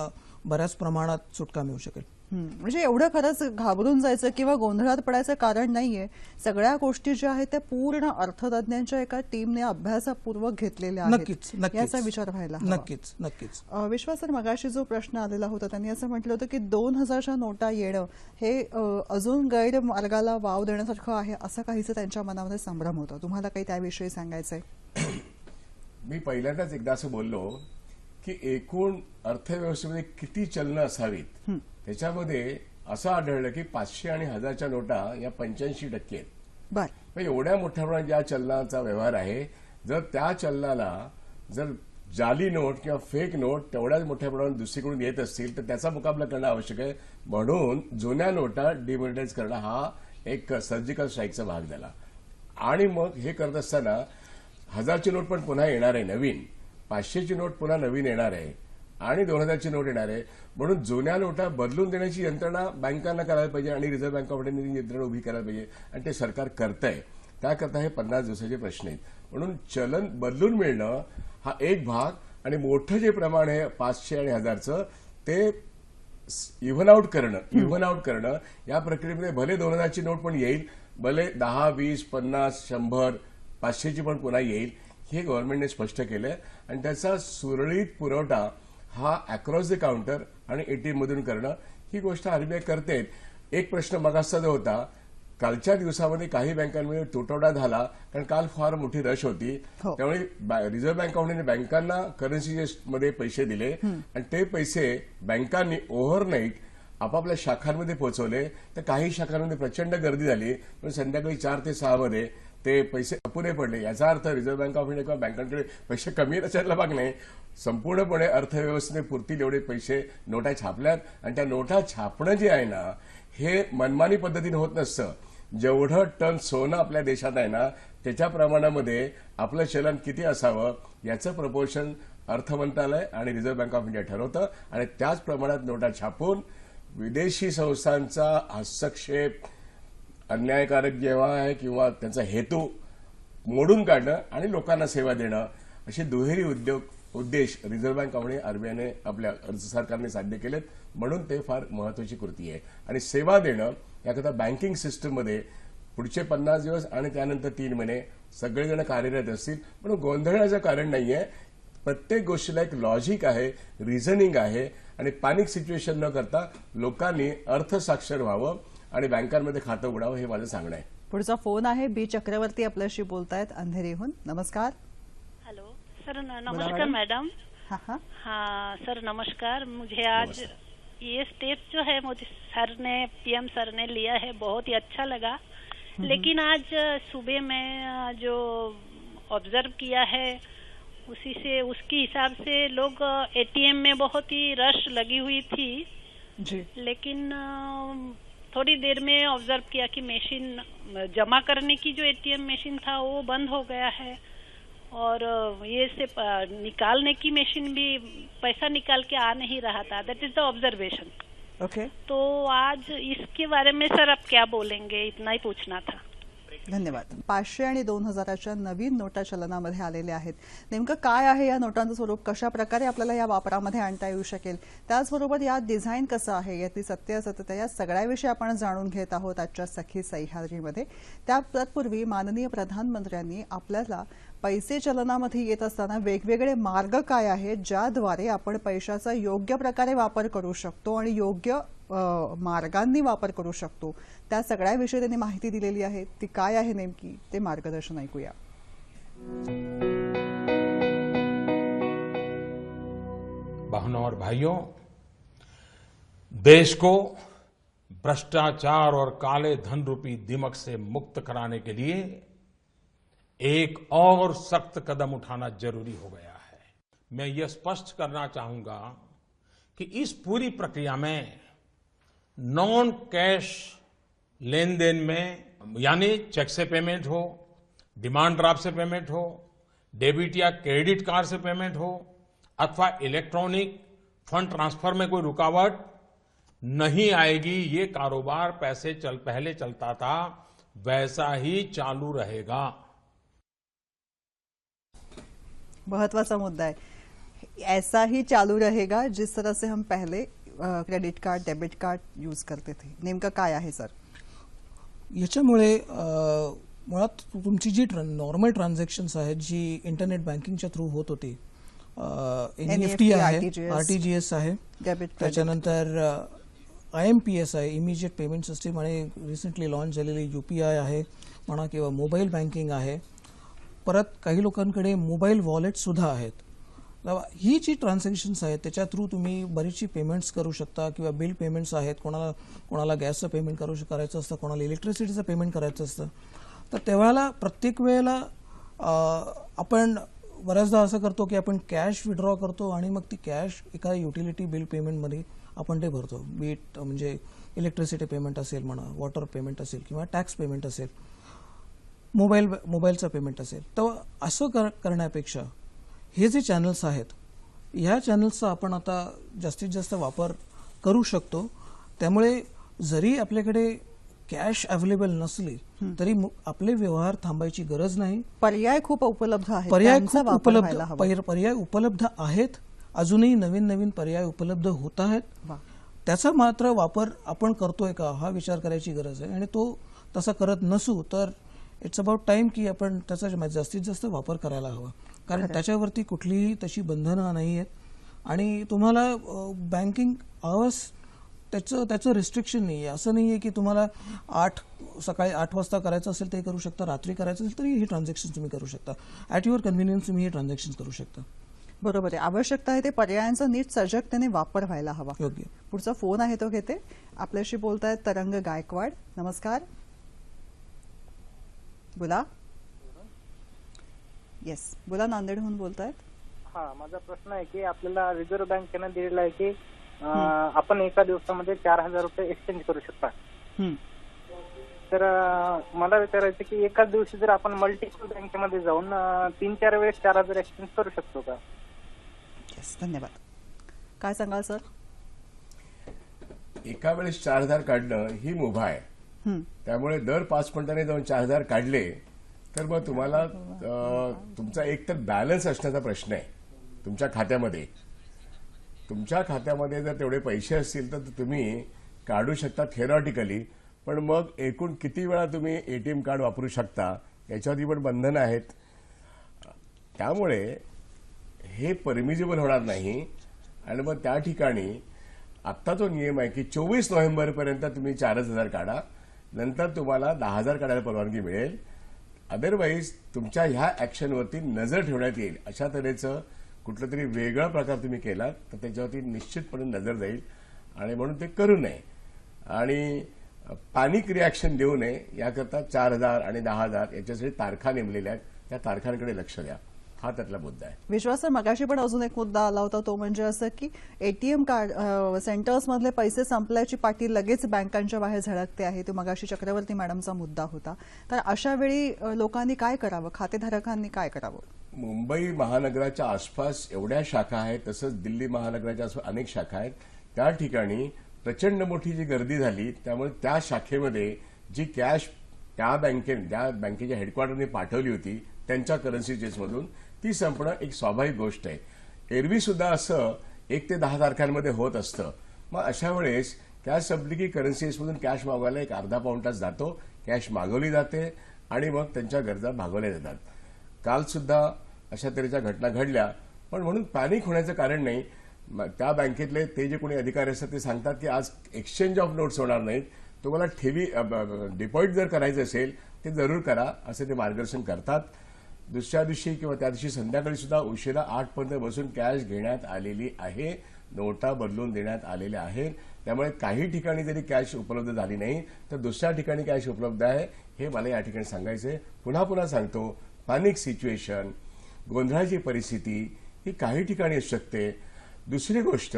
बऱ्याच प्रमाणात सुटका मिळू शकेल. म्हणजे एवढं खरंच घाबरून जायचं किंवा गोंधळात पडायचं कारण नाहीये. सगळ्या गोष्टी ज्या आहेत त्या पूर्ण अर्थतज्ञांच्या एका टीमने अभ्यासपूर्वक घेतलेल्या आहेत याचा विचार व्हायला हवा. नक्कीच. विश्वास सर, मगाशी जो प्रश्न आलेला होता त्यांनी असं म्हटलं होतं की 2000च्या नोटा येणं हे अजून गैरमार्गाला वाव देण्यासारखं आहे, असं काहीसं त्यांच्या मनामध्ये संभ्रम होता. तुम्हाला काही त्याविषयी सांगायचंय? मी पहिल्यांदाच एकदा असं बोललो की एकूण अर्थव्यवस्थेमध्ये किती चलनं असावीत त्याच्यामध्ये असं आढळलं की 500 आणि 1000च्या नोटा या 85% आहेत. बरं. एवढ्या मोठ्या प्रमाणात ज्या चलनाचा व्यवहार आहे, जर त्या चलनाला जर जाली नोट किंवा फेक नोट तेवढ्याच मोठ्या प्रमाणात दुसरीकडून येत असतील तर त्याचा मुकाबला करणं आवश्यक आहे. म्हणून जुन्या नोटा डिमोनिटाईज करणं हा एक सर्जिकल स्ट्राईकचा भाग झाला. आणि मग हे करत असताना 1000ची नोट पण पुन्हा येणार आहे नवीन, 500ची नोट पुन्हा नवीन येणार आहे आणि 2000ची नोट येणार आहे. म्हणून जुन्या नोटा बदलून देण्याची यंत्रणा बँकांना करायला पाहिजे आणि रिझर्व्ह बँक ऑफ इंडियाने यंत्रणा उभी करायला पाहिजे आणि ते सरकार करतंय. त्याकरता हे 50 दिवसाचे प्रश्न आहेत. म्हणून चलन बदलून मिळणं हा एक भाग आणि मोठं जे प्रमाण आहे 500 आणि 1000चं ते इव्हन आउट करणं या प्रक्रियेमध्ये भले 2000ची नोट पण येईल, भले 10, 20, 50, 100, 500ची पण पुन्हा येईल, हे गव्हर्नमेंटने स्पष्ट केलंय आणि त्याचा सुरळीत पुरवठा हा अक्रॉस द काउंटर आणि ATM मधून करणं ही गोष्ट RBI करते. एक प्रश्न मगाचा जो होता, कालच्या दिवसामध्ये काही बँकांमध्ये तुटवडा झाला कारण काल फार मोठी रश होती. त्यामुळे रिझर्व्ह बँक ऑफ इंडियाने बँकांना करन्सी मध्ये पैसे दिले आणि ते पैसे बँकांनी ओव्हरनाईट आपापल्या शाखांमध्ये पोहोचवले. तर काही शाखांमध्ये प्रचंड गर्दी झाली, पण संध्याकाळी 4 ते 6 मध्ये ते पैसे अपुरे पडले. याचा अर्थ रिझर्व्ह बँक ऑफ इंडिया किंवा बँकांकडे पैसे कमी असायला भाग नाही, संपूर्णपणे अर्थव्यवस्थेने पुरतील एवढे पैसे नोटा छापल्यात. आणि त्या नोटा छापणं जे आहे ना हे मनमानी पद्धतीने होत नसतं. जेवढं टन सोनं आपल्या देशात आहे ना त्याच्या प्रमाणामध्ये आपलं चलन किती असावं याचं प्रपोर्शन अर्थ मंत्रालय आणि रिझर्व्ह बँक ऑफ इंडिया ठरवतं आणि त्याच प्रमाणात नोटा छापून विदेशी संस्थांचा हस्तक्षेप अन्यायकारक जेव्हा आहे किंवा त्यांचा हेतू मोडून काढणं आणि लोकांना सेवा देणं असे दुहेरी उद्देश रिझर्व्ह बँक ऑफ इंडिया RBIने आपल्या सरकारने साध्य केलेत. म्हणून ते फार महत्वाची कृती आहे. आणि सेवा देणं याकरता बँकिंग सिस्टममध्ये पुढचे 50 दिवस आणि त्यानंतर 3 महिने सगळेजण कार्यरत असतील. म्हणून गोंधळाचं कारण नाहीये. प्रत्येक गोष्टीला एक लॉजिक आहे, रिझनिंग आहे आणि पॅनिक सिच्युएशन न करता लोकांनी अर्थसाक्षर व्हावं आणि बँकांमध्ये खातं उघडावं हे माझं सांगणं आहे. पुढचा फोन आहे बी चक्रवर्ती आपल्याशी बोलतायत अंधेरीहून. नमस्कार. हेलो सर, नमस्कार मैडम. हाँ सर नमस्कार. मुझे आज ये स्टेप जो है मोदी सर ने PM सर ने लिया है बहुत ही अच्छा लगा. लेकिन आज सुबह में जो ऑब्जर्व किया है उसी से उसके हिसाब से लोग ATM में बहुत ही रश लगी हुई थी जी. लेकिन थोड़ी देर में ऑब्जर्व किया कि मशीन जमा करने की जो ATM मशीन था वो बंद हो गया है और ये से निकालने की मशीन भी पैसा निकाल के आ नहीं रहा था. That is the observation. Okay. तो आज इसके बारे में सर आप क्या बोलेंगे, इतना ही पूछना था. धन्यवाद. 500 आणि 2000च्या नवीन नोटा चलनामध्ये आलेल्या आहेत. नेमकं काय आहे या नोटांचं स्वरूप, कशा प्रकारे आपल्याला या वापरामध्ये आणता येऊ शकेल, त्याचबरोबर या डिझाईन कसं आहे, यातली सत्यासत्यता या सगळ्याविषयी आपण जाणून घेत आहोत आजच्या सखी सह्याद्रीमध्ये. तत्पूर्वी माननीय प्रधानमंत्र्यांनी आपल्याला पैसे चलनामध्ये येत असताना वेगवेगळे मार्ग काय आहेत ज्याद्वारे आपण पैशाचा योग्य प्रकारे वापर करू शकतो आणि योग्य मार्गांनी वापर करू शकतो, त्या सगळ्याविषयी त्यांनी माहिती दिलेली आहे. ती काय आहे नेमकी ते मार्गदर्शन ऐकूया. बहनों और भाइयों, देश को भ्रष्टाचार और काले धन रूपी दिमक से मुक्त कराने के लिए एक और सख्त कदम उठाना जरूरी हो गया है. मैं ये स्पष्ट करना चाहूंगा कि इस पूरी प्रक्रिया में नॉन कैश लेन देन में, यानी चेक से पेमेंट हो, डिमांड ड्राफ्ट से पेमेंट हो, डेबिट या क्रेडिट कार्ड से पेमेंट हो, अथवा इलेक्ट्रॉनिक फंड ट्रांसफर में कोई रुकावट नहीं आएगी. ये कारोबार पहले चलता था वैसा ही चालू रहेगा. महत्वाचा मुद्दा है, ऐसा ही चालू रहेगा जिस तरह से हम पहले credit card, debit card use करते थे. नेमकं काय आहे सर? याच्यामुळे मुळात तुमची जी नॉर्मल ट्रान्झॅक्शन्स आहेत जी इंटरनेट बँकिंगच्या थ्रू होत होती, NEFT आहे, RTGS आहे, त्याच्यानंतर IMPS आहे, इमिजिएट पेमेंट सिस्टीम, आणि रिसेंटली लॉन्च झालेली UPI आहे म्हणा किंवा मोबाईल बँकिंग आहे. परत काही लोकांकडे मोबाईल वॉलेट सुद्धा आहेत. ही जी ट्रान्झॅक्शन्स आहेत त्याच्या थ्रू तुम्ही बरीचशी पेमेंट्स करू शकता किंवा बिल पेमेंट्स आहेत. कोणाला गॅसचं पेमेंट करायचं असतं, कोणाला इलेक्ट्रिसिटीचं पेमेंट करायचं असतं. तर तेव्हा प्रत्येक वेळेला आपण बऱ्याचदा असं करतो की आपण कॅश विड्रॉ करतो आणि मग ती कॅश एका युटिलिटी बिल पेमेंटमध्ये आपण ते भरतो. बीट म्हणजे इलेक्ट्रिसिटी पेमेंट असेल म्हणा, वॉटर पेमेंट असेल किंवा टॅक्स पेमेंट असेल, मोबाईलचं पेमेंट असेल. तर असं करण्यापेक्षा हे जे चॅनल्स आहेत, ह्या चॅनल्सचा आपण आता जास्तीत जास्त वापर करू शकतो. त्यामुळे जरी आपल्याकडे कॅश अवेलेबल नसली तरी आपले व्यवहार थांबायची गरज नाही. पर्याय खूप उपलब्ध आहेत, पर्याय उपलब्ध आहेत. अजूनही नवीन पर्याय उपलब्ध होत आहेत. त्याचा मात्र वापर आपण करतोय का हा विचार करायची गरज आहे. आणि तो तसा करत नसू तर इट्स अबाउट टाइम की आपण त्याचा जास्तीत जास्त वापर करायला हवा. कारण त्याच्यावरती कुठलीही तशी बंधनं नाही आहेत आणि तुम्हाला बँकिंग आवर्स त्याचं रिस्ट्रिक्शन नाही आहे. असं नाही आहे की तुम्हाला सकाळी 8 वाजता करायचं असेल ते करू शकता, रात्री करायचं असेल तरी ही ट्रान्झॅक्शन तुम्ही करू शकता. ॲट युअर कन्व्हिनियन्स तुम्ही ही ट्रान्झॅक्शन करू शकता. बरोबर आहे. आवश्यकता आहे ते पर्यायांचा नीट सजगतेने वापर व्हायला हवा. योग्य. पुढचा फोन आहे तो घेते. आपल्याशी बोलतायत तरंग गायकवाड. नमस्कार, बोला. येस, बोला. नांदेडहून बोलतायत. हा, माझा प्रश्न आहे की आपल्याला रिझर्व्ह बँकेने दिलेला आहे की आपण एका दिवसामध्ये 4,000 रुपये एक्सचेंज करू शकता. तर मला विचारायचं की एकाच दिवशी जर आपण मल्टिपल बँकेमध्ये जाऊन 3-4 वेळेस 4,000 एक्सचेंज करू शकतो का? येस, धन्यवाद. काय सांगाल सर? एका वेळेस 4,000 काढणं ही मुभा आहे. त्यामुळे दर 5 मिनिटांनी जाऊन 4,000 काढले तर मग तुम्हाला तुमचा एक तर बॅलन्स असण्याचा प्रश्न आहे तुमच्या खात्यामध्ये. तुमच्या खात्यामध्ये जर तेवढे पैसे असतील तर तुम्ही काढू शकता थेरॉटिकली, पण मग एकूण किती वेळा तुम्ही एटीएम कार्ड वापरू शकता याच्यावरती पण बंधनं आहेत. त्यामुळे हे परमिजिबल होणार नाही. आणि मग त्या ठिकाणी आत्ता जो नियम आहे की 24 नोव्हेंबरपर्यंत तुम्ही 4,000 काढा, नंतर तुम्हाला 10,000 काढायला परवानगी मिळेल. अदरवाईज तुमच्या ह्या ऍक्शनवरती नजर ठेवण्यात येईल. अशा तऱ्हेचं कुठलं तरी वेगळा प्रकार तुम्ही केला तर त्याच्यावरती निश्चितपणे नजर जाईल आणि म्हणून ते करू नये. आणि पॅनिक रिॲक्शन देऊ नये याकरता 4,000 आणि 10,000 याच्यासाठी तारखा नेमलेल्या आहेत. त्या तारखांकडे लक्ष द्या. हा त्यातला मुद्दा आहे. विश्वास सर, मगाशी पण अजून एक मुद्दा आला होता, तो म्हणजे असं की एटीएम कार्ड सेंटर्स मधले पैसे संपल्याची पाटी लगेच बँकांच्या बाहेर झळकते आहे. तो मगाशी चक्रवर्ती मॅडमचा मुद्दा होता. तर अशा वेळी लोकांनी काय करावं, खातेधारकांनी काय करावं? मुंबई महानगराच्या आसपास एवढ्या शाखा आहेत, तसंच दिल्ली महानगराच्या आसपास अनेक शाखा आहेत. त्या ठिकाणी प्रचंड मोठी जी गर्दी झाली त्यामुळे त्या शाखेमध्ये जी कॅश त्या बँकेच्या हेडक्वार्टरने पाठवली होती त्यांच्या करन्सी चेसमधून ती संपणं एक स्वाभाविक गोष्ट आहे. एरवी सुद्धा असं 1 ते 10 तारखांमध्ये होत असतं. मग अशा वेळेस कॅश संपली की करन्सी चेसमधून कॅश मागवायला एक अर्धा पाऊण तास जातो. कॅश मागवली जाते आणि मग त्यांच्या गरजा भागवल्या जातात. काल सुद्धा अशा तऱ्हेच्या घटना घडल्या, पण म्हणून पॅनिक होण्याचं कारण नाही. त्या बँकेतले ते जे कोणी अधिकारी असतात ते सांगतात की आज एक्सचेंज ऑफ नोट्स होणार नाहीत, तुम्हाला ठेवी डिपॉझिट जर करायचं असेल ते जरूर करा असे ते मार्गदर्शन करतात. दुसऱ्या दिवशी किंवा त्या दिवशी संध्याकाळी सुद्धा उशिरा 8 पर्यंत बसून कॅश घेण्यात आलेली आहे, नोटा बदलून देण्यात आलेल्या आहेत. त्यामुळे काही ठिकाणी जरी कॅश उपलब्ध झाली नाही तर दुसऱ्या ठिकाणी कॅश उपलब्ध आहे हे मला या ठिकाणी सांगायचंय. पुन्हा सांगतो, पॅनिक सिच्युएशन, गोंधळाची परिस्थिती ही काही ठिकाणी असू शकते. दुसरी गोष्ट,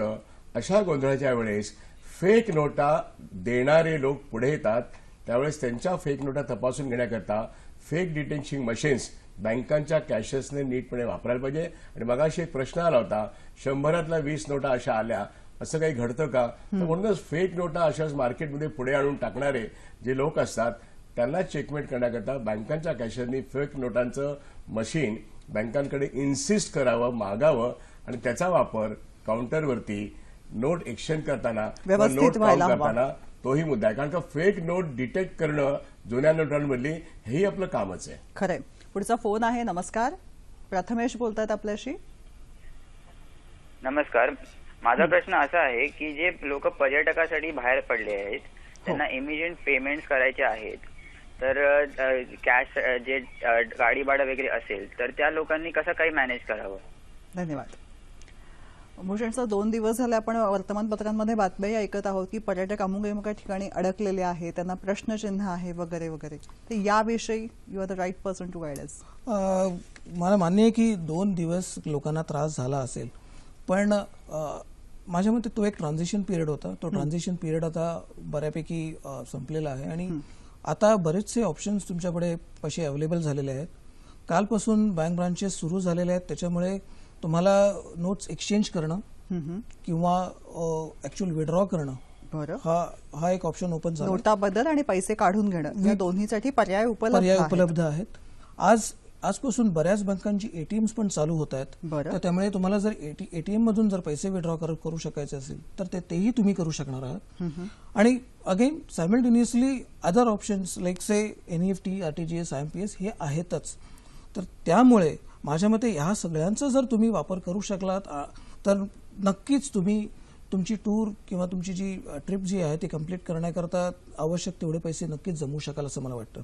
अशा गोंधळाच्या वेळेस फेक नोटा देणारे लोक पुढे येतात. त्यावेळेस त्यांच्या फेक नोटा तपासून घेण्याकरता फेक डिटेन्शन मशीन्स बँकांच्या कॅशर्सने नीटपणे वापरायला पाहिजे. आणि मगाशी एक प्रश्न आला होता, 100तल्या 20 नोटा अशा आल्या, असं काही घडतं का? तर म्हणूनच फेक नोटा अशाच मार्केटमध्ये पुढे आणून टाकणारे जे लोक असतात त्यांना चेकमेट करण्याकरता बँकांच्या कॅशरनी फेक नोटांचं मशीन बँकांकडे इन्सिस्ट करावं, मागावं आणि त्याचा वापर काउंटरवरती नोट एक्सचेंज करताना, नोट काउंट करताना तोही मुद्दा आहे. कारण का फेक नोट डिटेक्ट करणं जुन्या नोटांमधली हेही आपलं कामच आहे. खरंय. पुढचा फोन आहे. नमस्कार, प्रथमेश बोलतात आपल्याशी. नमस्कार. माझा प्रश्न असा आहे की जे लोक पर्यटकासाठी बाहेर पडले आहेत त्यांना इमिजिएट पेमेंट्स करायचे आहेत, तर कॅश जे गाडी भाडं वगैरे असेल तर त्या लोकांनी कसं काही मॅनेज करावं? धन्यवाद. भूषण सर, 2 दिवस झाले आपण वर्तमानपत्रांमध्ये बातम्या ऐकत आहोत की पर्यटक अमुक ठिकाणी अडकलेले आहेत, त्यांना प्रश्नचिन्ह आहे वगैरे वगैरे. तर याविषयी you are the right person to guide us. मला मान्य आहे की 2 दिवस लोकांना त्रास झाला असेल, पण माझ्या मते तो एक ट्रान्झिशन पिरियड होता. तो ट्रान्झिशन पिरियड आता बऱ्यापैकी संपलेला आहे आणि आता बरेचसे ऑप्शन्स तुमच्याकडे पैसे अवेलेबल झालेले आहेत. कालपासून बँक ब्रांचेस सुरू झालेले आहेत, त्याच्यामुळे तुम्हाला नोट्स एक्सचेंज करणं किंवा ऍक्च्युअल विड्रॉ करणं हा एक ऑप्शन ओपन झाला. नोटा बदल आणि पैसे काढून घेणं या दोन्हीसाठी पर्याय उपलब्ध आहेत. आजपासून बऱ्याच बँकांची एटीएम्स पण चालू होत आहेत, तर त्यामुळे तुम्हाला जर एटीएम मधून जर पैसे विड्रॉ करू शकायचे असेल तर तेही तुम्ही करू शकणार आहात. आणि again simultaneously other options like say NEFT, RTGS, IMPS हे आहेतच. तर त्यामुळे माझ्या मते ह्या सगळ्यांचा जर तुम्ही वापर करू शकलात तर नक्कीच तुम्ही तुमची टूर किंवा तुमची जी ट्रिप जी आहे ती कंप्लीट करण्याकरता आवश्यक तेवढे पैसे नक्कीच जमू शकाल असं मला वाटतं.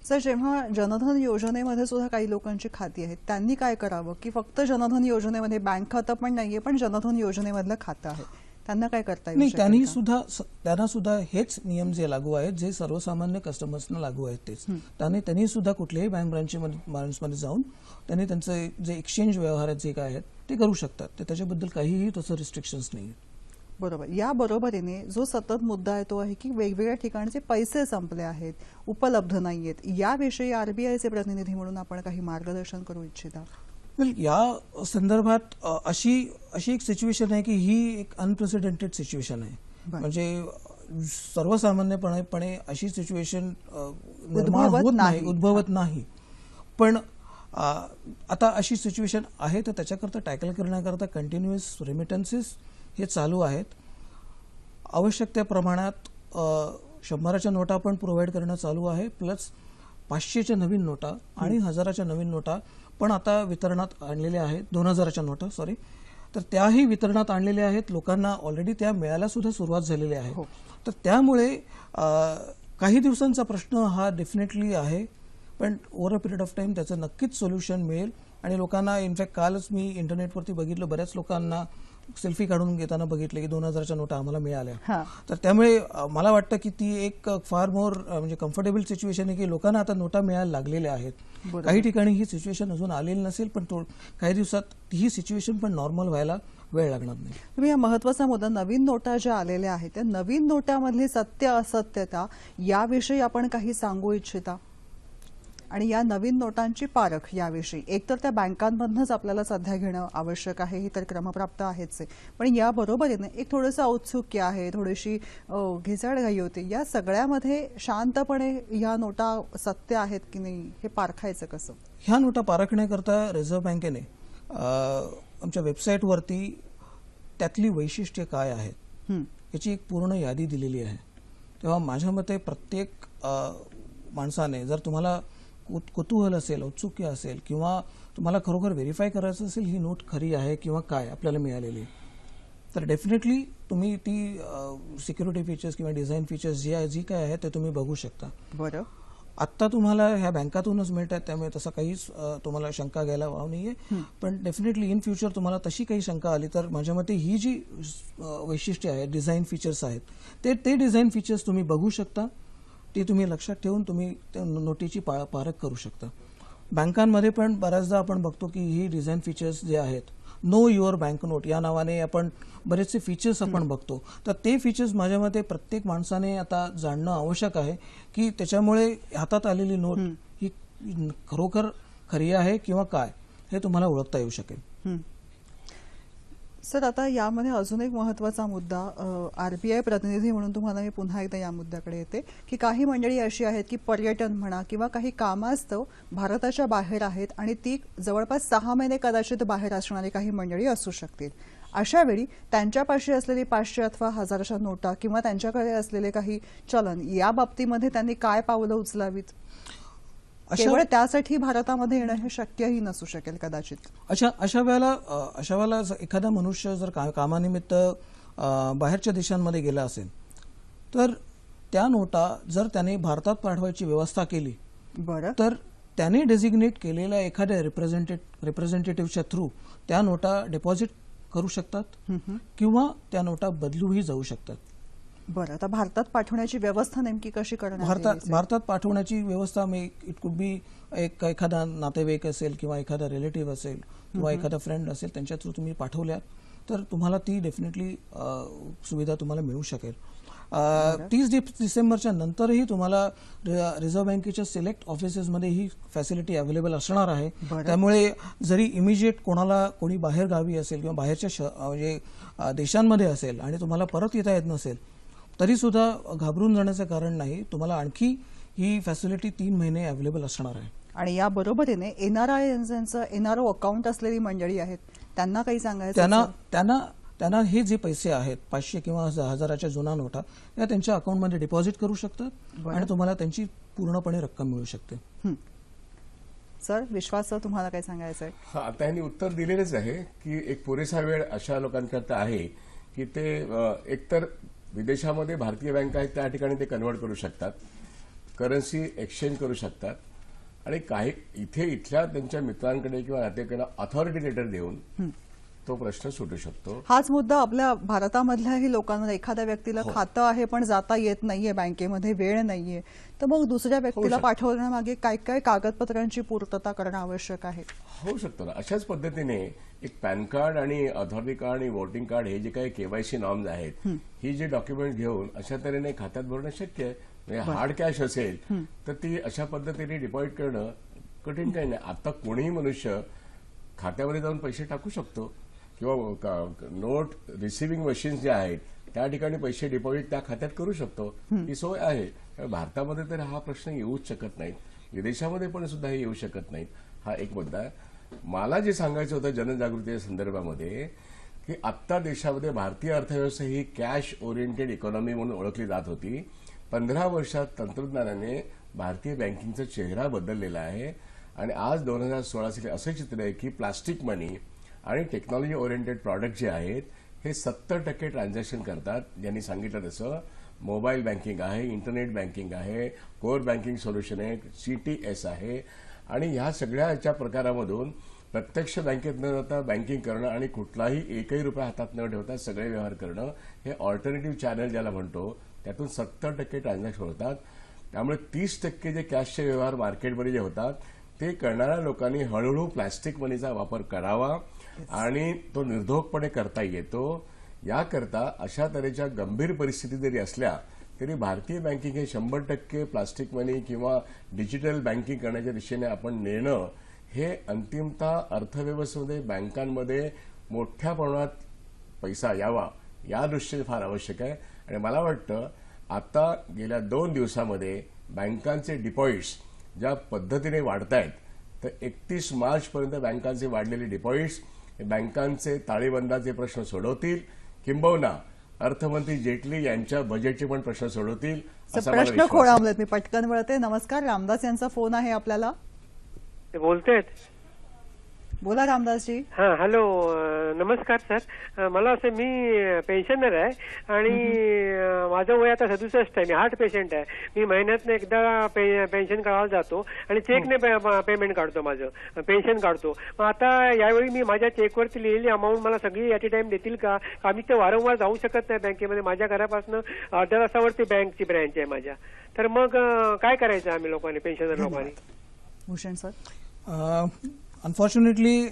सर, जेव्हा जनधन योजनेमध्ये सुद्धा काही लोकांची खाती आहेत, त्यांनी काय करावं? की फक्त जनधन योजनेमध्ये बँक खातं पण नाहीये पण जनधन योजनेमधलं खातं आहे, त्यांना काय करता येईल? त्यांना सुद्धा हेच नियम जे लागू आहेत जे सर्वसामान्य कस्टमर्सना लागू आहेत तेच. त्यांनी सुद्धा कुठल्याही बँक ब्रांचमध्ये जाऊन त्यांनी त्यांचे जे एक्सचेंज व्यवहार आहेत जे काय आहेत ते करू शकतात. त्याच्याबद्दल काहीही तसं रिस्ट्रिक्शन्स नाही. बरोबर. या बरोबरीने जो सतत मुद्दा आहे तो आहे की वेगवेगळ्या ठिकाणचे पैसे संपले आहेत, उपलब्ध नाहीयेत. याविषयी आरबीआयचे प्रतिनिधी म्हणून आपण काही मार्गदर्शन करू इच्छिता? या संदर्भात अशी एक सिच्युएशन आहे की ही एक अनप्रेसिडेंटेड सिच्युएशन आहे. म्हणजे सर्वसामान्यपणे अशी सिच्युएशन उद्भवत नाही. पण आता अशी सिच्युएशन आहे तर त्याच्याकरता टॅकल करण्याकरता कंटिन्युअस रेमिटन्सेस हे चालू आहेत. आवश्यक त्या प्रमाणात 100च्या नोटा पण प्रोव्हाइड करणं चालू आहे. प्लस 500च्या नवीन नोटा आणि 1000च्या नवीन नोटा पण आता वितरणात आणलेल्या आहेत. 2000च्या नोटा तर त्याही वितरणात आणलेल्या आहेत. लोकांना ऑलरेडी त्या मिळायला सुद्धा सुरुवात झालेली आहे. तर त्यामुळे काही दिवसांचा प्रश्न हा डेफिनेटली आहे, पण over a period of time त्याचं नक्कीच सोल्युशन मिळेल. आणि लोकांना इनफॅक्ट कालच मी इंटरनेटवरती बघितलं, बऱ्याच लोकांना सेल्फी काढून घेताना बघितलं की 2000च्या नोटा आम्हाला मिळाल्या. तर त्यामुळे मला वाटतं की ती एक फार मोर म्हणजे कम्फर्टेबल सिच्युएशन आहे की लोकांना आता नोटा मिळायला लागलेल्या आहेत. काही ठिकाणी ही सिच्युएशन अजून आलेली नसेल, पण काही दिवसात ही सिच्युएशन पण नॉर्मल व्हायला वेळ लागणार नाही. तुम्ही या महत्वाचा मुद्दा, नवीन नोटा ज्या आलेल्या आहेत त्या नवीन नोटामधली सत्य असत्यता याविषयी आपण काही सांगू इच्छिता? आणि या नवीन नोटांची पारख याविषयी एकतर त्या बँकांमधूनच आपल्याला सध्या घेणं आवश्यक आहे, ही तर क्रमप्राप्त आहेच आहे, पण या बरोबरीने एक थोडंसं औत्सुक्य आहे, थोडीशी घिसाडघाई होते. या सगळ्यामध्ये शांतपणे या नोटा सत्य आहेत की नाही हे पारखायचं कसं? ह्या नोटा पारखण्याकरता रिझर्व्ह बँकेने आमच्या वेबसाईटवरती त्यातली वैशिष्ट्ये काय आहेत याची एक पूर्ण यादी दिलेली आहे. तेव्हा माझ्या मते प्रत्येक माणसाने, जर तुम्हाला कुतूहल असेल, औत्सुक्य असेल किंवा तुम्हाला खरोखर व्हेरीफाय करायचं असेल ही नोट खरी आहे किंवा काय आपल्याला मिळालेली, तर डेफिनेटली तुम्ही ती सिक्युरिटी फीचर्स किंवा डिझाईन फीचर्स जी काय आहे ते तुम्ही बघू शकता. बरं, आत्ता तुम्हाला ह्या बँकातूनच मिळतात, त्यामुळे तसं काहीच तुम्हाला शंका घ्यायला वाव नाहीये. पण डेफिनेटली इन फ्युचर तुम्हाला तशी काही शंका आली तर माझ्या मते ही जी वैशिष्ट्य आहे, डिझाईन फीचर्स आहेत, ते डिझाईन फीचर्स तुम्ही बघू शकता. ते तुम्ही लक्षात ठेवून तुम्ही त्या नोटीची पारख करू शकता. बँकांमध्ये पण बऱ्याचदा आपण बघतो की ही डिझाईन फीचर्स जे आहेत, नो युअर बँक नोट या नावाने आपण बरेचसे फीचर्स आपण बघतो. तर ते फीचर्स माझ्या मते प्रत्येक माणसाने आता जाणणं आवश्यक आहे की त्याच्यामुळे हातात आलेली नोट ही खरोखर खरी आहे किंवा काय हे तुम्हाला ओळखता येऊ शकेल. सर, आता यामध्ये अजून एक महत्त्वाचा मुद्दा, आरबीआय प्रतिनिधी म्हणून तुम्हाला मी पुन्हा एकदा या मुद्द्याकडे येते की काही मंडळी अशी आहेत की पर्यटन म्हणा किंवा काही कामास्तव भारताच्या बाहेर आहेत आणि ती जवळपास 6 महिने कदाचित बाहेर असणारी काही मंडळी असू शकतील. अशा वेळी त्यांच्यापाशी असलेली 500 अथवा 1000च्या नोटा किंवा त्यांच्याकडे असलेले काही चलन या बाबतीमध्ये त्यांनी काय पावलं उचलावीत? केवळ त्यासाठी भारतामध्ये येणं हे शक्यही नसू शकेल कदाचित. अशा वेळेला एखादा मनुष्य जर कामानिमित्त बाहेरच्या देशांमध्ये गेला असेल तर त्या नोटा जर त्याने भारतात पाठवायची व्यवस्था केली, बरं, तर त्याने डेझिग्नेट केलेल्या एखाद्या रिप्रेझेंटेटिव्हच्या थ्रू त्या नोटा डिपॉझिट करू शकतात किंवा त्या नोटा बदलूही जाऊ शकतात. बरं, आता भारतात पाठवण्याची व्यवस्था नेमकी कशी करणार? भारतात पाठवण्याची व्यवस्था इट कुड बी एखादा नातेवाईक असेल किंवा एखादा रिलेटिव्ह असेल किंवा एखादा फ्रेंड असेल, त्यांच्या थ्रू तुम्ही पाठवल्यात तर तुम्हाला ती डेफिनेटली सुविधा तुम्हाला मिळू शकेल. 30 डिसेंबरच्या नंतरही तुम्हाला रिझर्व्ह बँकेच्या सिलेक्ट ऑफिसेसमध्ये ही फॅसिलिटी अवेलेबल असणार आहे. त्यामुळे जरी इमिजिएट कोणी बाहेर गावी असेल किंवा बाहेरच्या म्हणजे देशांमध्ये असेल आणि तुम्हाला परत येता येत नसेल तरी सुद्धा घाबरून जाण्याचं कारण नाही. तुम्हाला आणखी ही फॅसिलिटी 3 महिने अवेलेबल असणार आहे. आणि या बरोबरीने एनआरओ अकाउंट असलेली मंडळी आहेत त्यांना काही सांगायचं? त्यांना हे जे पैसे आहेत 500 किंवा 1000च्या जुना नोटा या त्यांच्या अकाउंटमध्ये डिपॉझिट करू शकतात आणि तुम्हाला त्यांची पूर्णपणे रक्कम मिळू शकते. सर, विश्वास तुम्हाला काय सांगायचं आहे? आता यांनी उत्तर दिलेलेच आहे की एक पुरेसा वेळ अशा लोकांकरता आहे की ते एकतर विदेशामध्ये भारतीय बँका आहेत त्या ठिकाणी ते कन्व्हर्ट करू शकतात, करन्सी एक्सचेंज करू शकतात आणि काही इथल्या त्यांच्या मित्रांकडे किंवा नातेवाईकांना अथॉरिटी लेटर देऊन तो प्रश्न सुटू शकतो. हाच मुद्दा आपल्या भारतामधल्याही लोकांमध्ये, एखाद्या व्यक्तीला खातं आहे पण जाता येत नाहीये बँकेमध्ये, वेळ नाहीये, तर मग दुसऱ्या व्यक्तीला पाठवण्यामागे काय काय कागदपत्रांची पूर्तता करणं आवश्यक आहे? होऊ शकतो ना. अशाच पद्धतीने एक पॅन कार्ड आणि ऑथॉरिटी कार्ड आणि वोटिंग कार्ड हे जे काही केवायसी नॉर्म्स आहेत, ही जे डॉक्युमेंट घेऊन अशा तऱ्हेने खात्यात भरणं शक्य आहे. म्हणजे हार्ड कॅश असेल तर ती अशा पद्धतीने डिपॉझिट करणं कठीण काही नाही. आता कोणीही मनुष्य खात्यामध्ये जाऊन पैसे टाकू शकतो किंवा नोट रिसिव्हिंग मशीन्स जे आहेत त्या ठिकाणी पैसे डिपॉझिट त्या खात्यात करू शकतो. ही सोय आहे. भारतामध्ये तर हा प्रश्न येऊच शकत नाही, विदेशामध्ये पण सुद्धा हे येऊ शकत नाहीत. हा एक मुद्दा आहे. मला जे सांगायचं होतं जनजागृतीच्या संदर्भामध्ये की आत्ता देशामध्ये भारतीय अर्थव्यवस्था ही कॅश ओरिएंटेड इकॉनॉमी म्हणून ओळखली जात होती. 15 वर्षात तंत्रज्ञानाने भारतीय बँकिंगचा चेहरा बदललेला आहे आणि आज 2016 साली असं चित्र आहे की प्लास्टिक मनी आणि टेक्नॉलॉजी ओरिएंटेड प्रॉडक्ट जे आहेत हे 70% ट्रान्झॅक्शन करतात. ज्यांनी सांगितलं तसं मोबाईल बँकिंग आहे, इंटरनेट बँकिंग आहे, कोर बँकिंग सोल्युशन आहे, CTS आहे आणि ह्या सगळ्याच्या प्रकारामधून प्रत्यक्ष बँकेत न जाता बँकिंग करणं आणि कुठलाही एकही रुपया हातात न ठेवता सगळे व्यवहार करणं हे ऑल्टरनेटिव्ह चॅनल ज्याला म्हणतो त्यातून 70% ट्रान्झॅक्शन होतात. त्यामुळे 30% जे कॅशचे व्यवहार मार्केटमध्ये जे होतात ते करणाऱ्या लोकांनी हळूहळू प्लास्टिक मनीचा वापर करावा आणि तो निर्धोकपणे करता येतो. याकरता अशा तऱ्हेच्या गंभीर परिस्थिती जरी असल्या तरी भारतीय बँकिंग हे 100% प्लास्टिक मनी किंवा डिजिटल बँकिंग करण्याच्या दिशेने आपण नेणं हे अंतिमतः अर्थव्यवस्थेमध्ये बँकांमध्ये मोठ्या प्रमाणात पैसा यावा या दृष्टीने फार आवश्यक आहे. आणि मला वाटतं आता गेल्या 2 दिवसामध्ये बँकांचे डिपॉझिट्स ज्या पद्धतीने वाढत आहेत तर 31 मार्चपर्यंत बँकांचे वाढलेले डिपॉझिट्स बँकांचे ताळेबंदाचे प्रश्न सोडवतील, किंबहुना अर्थमंत्री जेटली यांच्या बजेटचे पण प्रश्न सोडवतील असा मला प्रश्न विश्वास आहे. खोळंबलेत. मी पटकन वळते. नमस्कार, रामदास यांचा फोन आहे आपल्याला. ते बोलतेत. बोला रामदासजी. हा, हॅलो नमस्कार सर. मला असं मी पेन्शनर आहे आणि माझं वय आता 67 आहे. मी हार्ट पेशंट आहे. मी महिन्यातनं एकदा पेन्शन काढायला जातो आणि चेकने पेमेंट काढतो, माझं पेन्शन काढतो. मग आता यावेळी मी माझ्या चेकवरती लिहिलेली अमाऊंट मला सगळी ॲट ए टाइम देतील का? आम्ही तर वारंवार जाऊ शकत नाही बँकेमध्ये. माझ्या घरापासून अर्ध्या तासावरती बँकची ब्रँच आहे माझ्या. तर मग काय करायचं आम्ही लोकांनी, पेन्शनर लोकांनी? भूषण सर, अनफॉर्च्युनेटली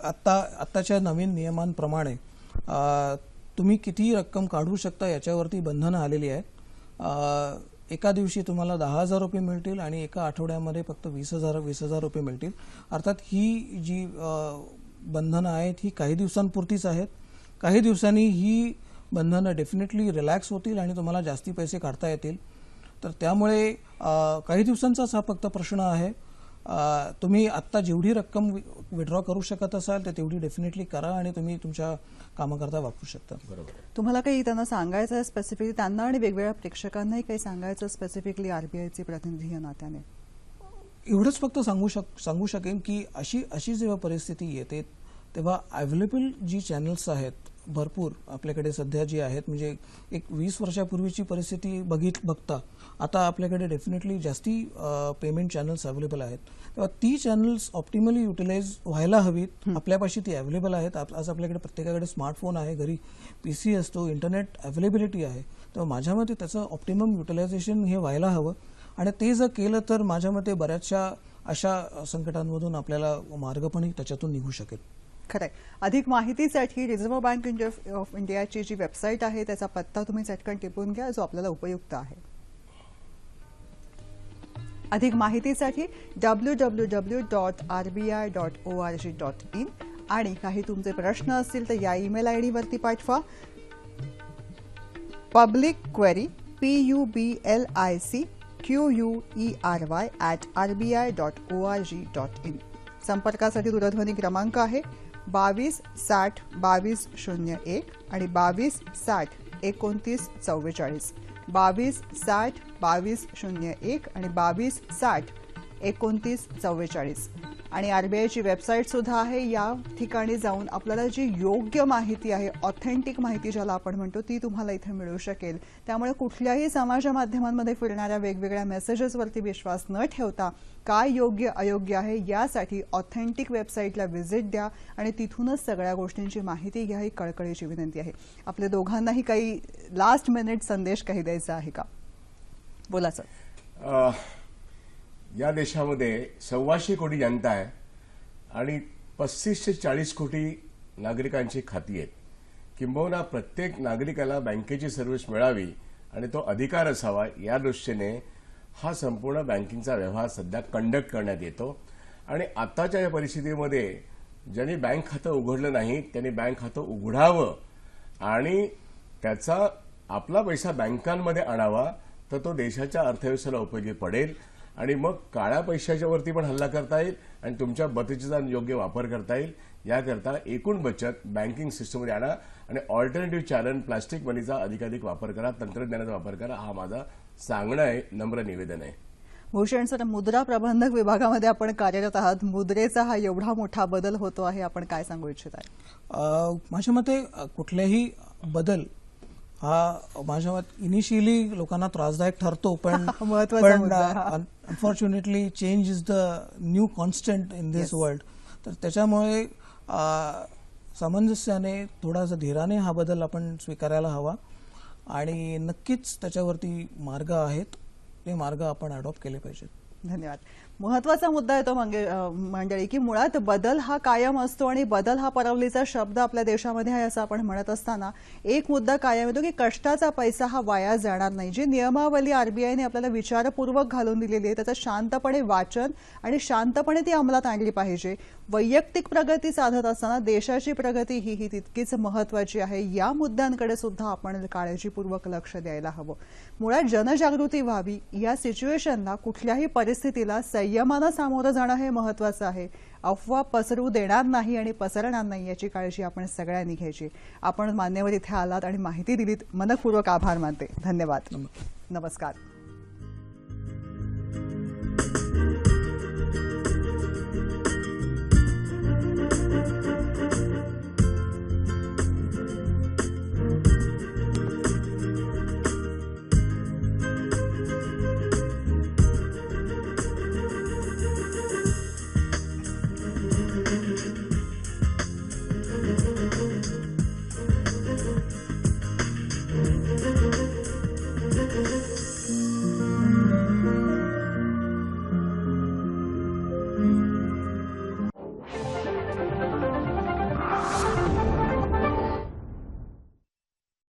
आत्ताच्या नवीन नियमांप्रमाणे तुम्ही किती रक्कम काढू शकता याच्यावरती बंधनं आलेली आहेत. एका दिवशी तुम्हाला 10,000 रुपये मिळतील आणि एका आठवड्यामध्ये फक्त 20,000 रुपये मिळतील. अर्थात ही जी बंधनं आहेत ही काही दिवसांपुरतीच आहेत. काही दिवसांनी ही बंधनं डेफिनेटली रिलॅक्स होतील आणि तुम्हाला जास्ती पैसे काढता येतील. तर त्यामुळे काही दिवसांचाच हा फक्त प्रश्न आहे. तुम्ही आत्ता जेवढी रक्कम विड्रॉ करू शकत असाल तर तेवढी डेफिनेटली करा आणि तुम्ही तुमच्या कामाकरता वापरू शकता. बरोबर. तुम्हाला काही त्यांना सांगायचं आहे स्पेसिफिकली, त्यांना आणि वेगवेगळ्या प्रेक्षकांनाही काही सांगायचं स्पेसिफिकली आरबीआयचे प्रतिनिधी या नात्याने? एवढंच फक्त सांगू शकेन की अशी जेव्हा परिस्थिती येते तेव्हा अवेलेबल जी चॅनल्स आहेत भरपूर आपल्याकडे सध्या जी आहेत, म्हणजे एक 20 वर्षापूर्वीची परिस्थिती बघता आता आपल्याकडे डेफिनेटली जास्ती पेमेंट चॅनल्स अवेलेबल आहेत. तेव्हा ती चॅनल्स ऑप्टिमली युटिलाइज व्हायला हवीत. आपल्यापाशी ती अवेलेबल आहेत. आज आपल्याकडे प्रत्येकाकडे स्मार्टफोन आहे, घरी PC असतो, इंटरनेट अवेलेबिलिटी आहे. तेव्हा माझ्या मते त्याचं ऑप्टिमम युटिलायझेशन हे व्हायला हवं आणि ते जर केलं तर माझ्या मते बऱ्याचशा अशा संकटांमधून आपल्याला मार्ग पण त्याच्यातून निघू शकेल. खरंय. अधिक माहितीसाठी रिझर्व्ह बँक ऑफ इंडियाची जी वेबसाईट आहे त्याचा पत्ता तुम्ही चटकन टिपून घ्या, जो आपल्याला उपयुक्त आहे. अधिक माहितीसाठी www.rbi.org.in आणि काही तुमचे प्रश्न असतील तर या ईमेल आयडी वरती पाठवा. Public query publicquery@rbi.org.in. संपर्कासाठी दूरध्वनी क्रमांक आहे 22 60 22 01 आणि 22 60 29 44. 22 60 22 01 आणि 22 60 29 44. आणि आरबीआयची वेबसाईट सुद्धा आहे. या ठिकाणी जाऊन आपल्याला जी योग्य माहिती आहे, ऑथेंटिक माहिती ज्याला आपण म्हणतो, ती तुम्हाला इथे मिळू शकेल. त्यामुळे कुठल्याही समाज माध्यमांमध्ये फिरणाऱ्या वेगवेगळ्या मेसेजेसवरती विश्वास न ठेवता काय योग्य अयोग्य आहे यासाठी ऑथेंटिक वेबसाईटला व्हिजिट द्या आणि तिथूनच सगळ्या गोष्टींची माहिती घ्या, ही कळकळीची विनंती आहे. आपल्या दोघांनाही काही लास्ट मिनिट संदेश काही द्यायचा आहे का? बोला सर. या देशामध्ये 125 कोटी जनता आहे आणि 35 ते 40 कोटी नागरिकांची खाती आहेत. किंबहुना प्रत्येक नागरिकाला बँकेची सर्व्हिस मिळावी आणि तो अधिकार असावा, या दृष्टीने हा संपूर्ण बँकिंगचा व्यवहार सध्या कंडक्ट करण्यात येतो. आणि आताच्या या परिस्थितीमध्ये ज्यांनी बँक खातं उघडलं नाही त्यांनी बँक खातं उघडावं आणि त्याचा आपला पैसा बँकांमध्ये आणावा, तर तो देशाच्या अर्थव्यवस्थेला उपयोगी पडेल आणि मग काळ्या पैशाच्या वरती पण हल्ला करता येईल आणि तुमच्या बचतीचा योग्य वापर करता येईल. याकरता एकूण बचत बँकिंग सिस्टममध्ये आणा आणि ऑल्टरनेटिव्ह चॅनल प्लास्टिक मनीचा अधिकाधिक वापर करा, तंत्रज्ञानाचा वापर करा, हा माझा सांगणं आहे, नम्र निवेदन आहे. भूषण सर, मुद्रा प्रबंधक विभागामध्ये आपण कार्यरत आहात. मुद्रेचा हा एवढा मोठा बदल होतो आहे, आपण काय सांगू इच्छित आहे? माझ्या मते कुठल्याही बदल हा माझ्या मते इनिशियली लोकांना त्रासदायक ठरतो, पण unfortunately change is the new constant in this world. तर त्याच्यामुळे सामंजस्याने थोडासा धीराने हा बदल आपण स्वीकारायला हवा आणि नक्कीच त्याच्यावरती मार्ग आहेत, ते मार्ग आपण अडॉप्ट केले पाहिजेत. धन्यवाद. महत्वाचा मुद्दा येतो मंडळी की मुळात बदल हा कायम असतो आणि बदल हा परवलीचा शब्द आपल्या देशामध्ये आहे असं आपण म्हणत असताना एक मुद्दा कायम येतो की कष्टाचा पैसा हा वाया जाणार नाही. जी नियमावली आरबीआयने आपल्याला विचारपूर्वक घालून दिलेली आहे त्याचं शांतपणे वाचन आणि शांतपणे ती अंमलात आणली पाहिजे. वैयक्तिक प्रगती साधत असताना देशाची प्रगती ही तितकीच महत्वाची आहे. या मुद्द्यांकडे सुद्धा आपण काळजीपूर्वक लक्ष द्यायला हवं. मुळात जनजागृती व्हावी. या सिच्युएशनला कुठल्याही परिस्थितीला संयमानं सामोरं जाणं हे महत्वाचं आहे. अफवा पसरू देणार नाही आणि पसरणार नाही याची काळजी आपण सगळ्यांनी घ्यायची. आपण मान्यवर इथे आलात आणि माहिती दिलीत, मनपूर्वक आभार मानते. धन्यवाद. नमस्कार.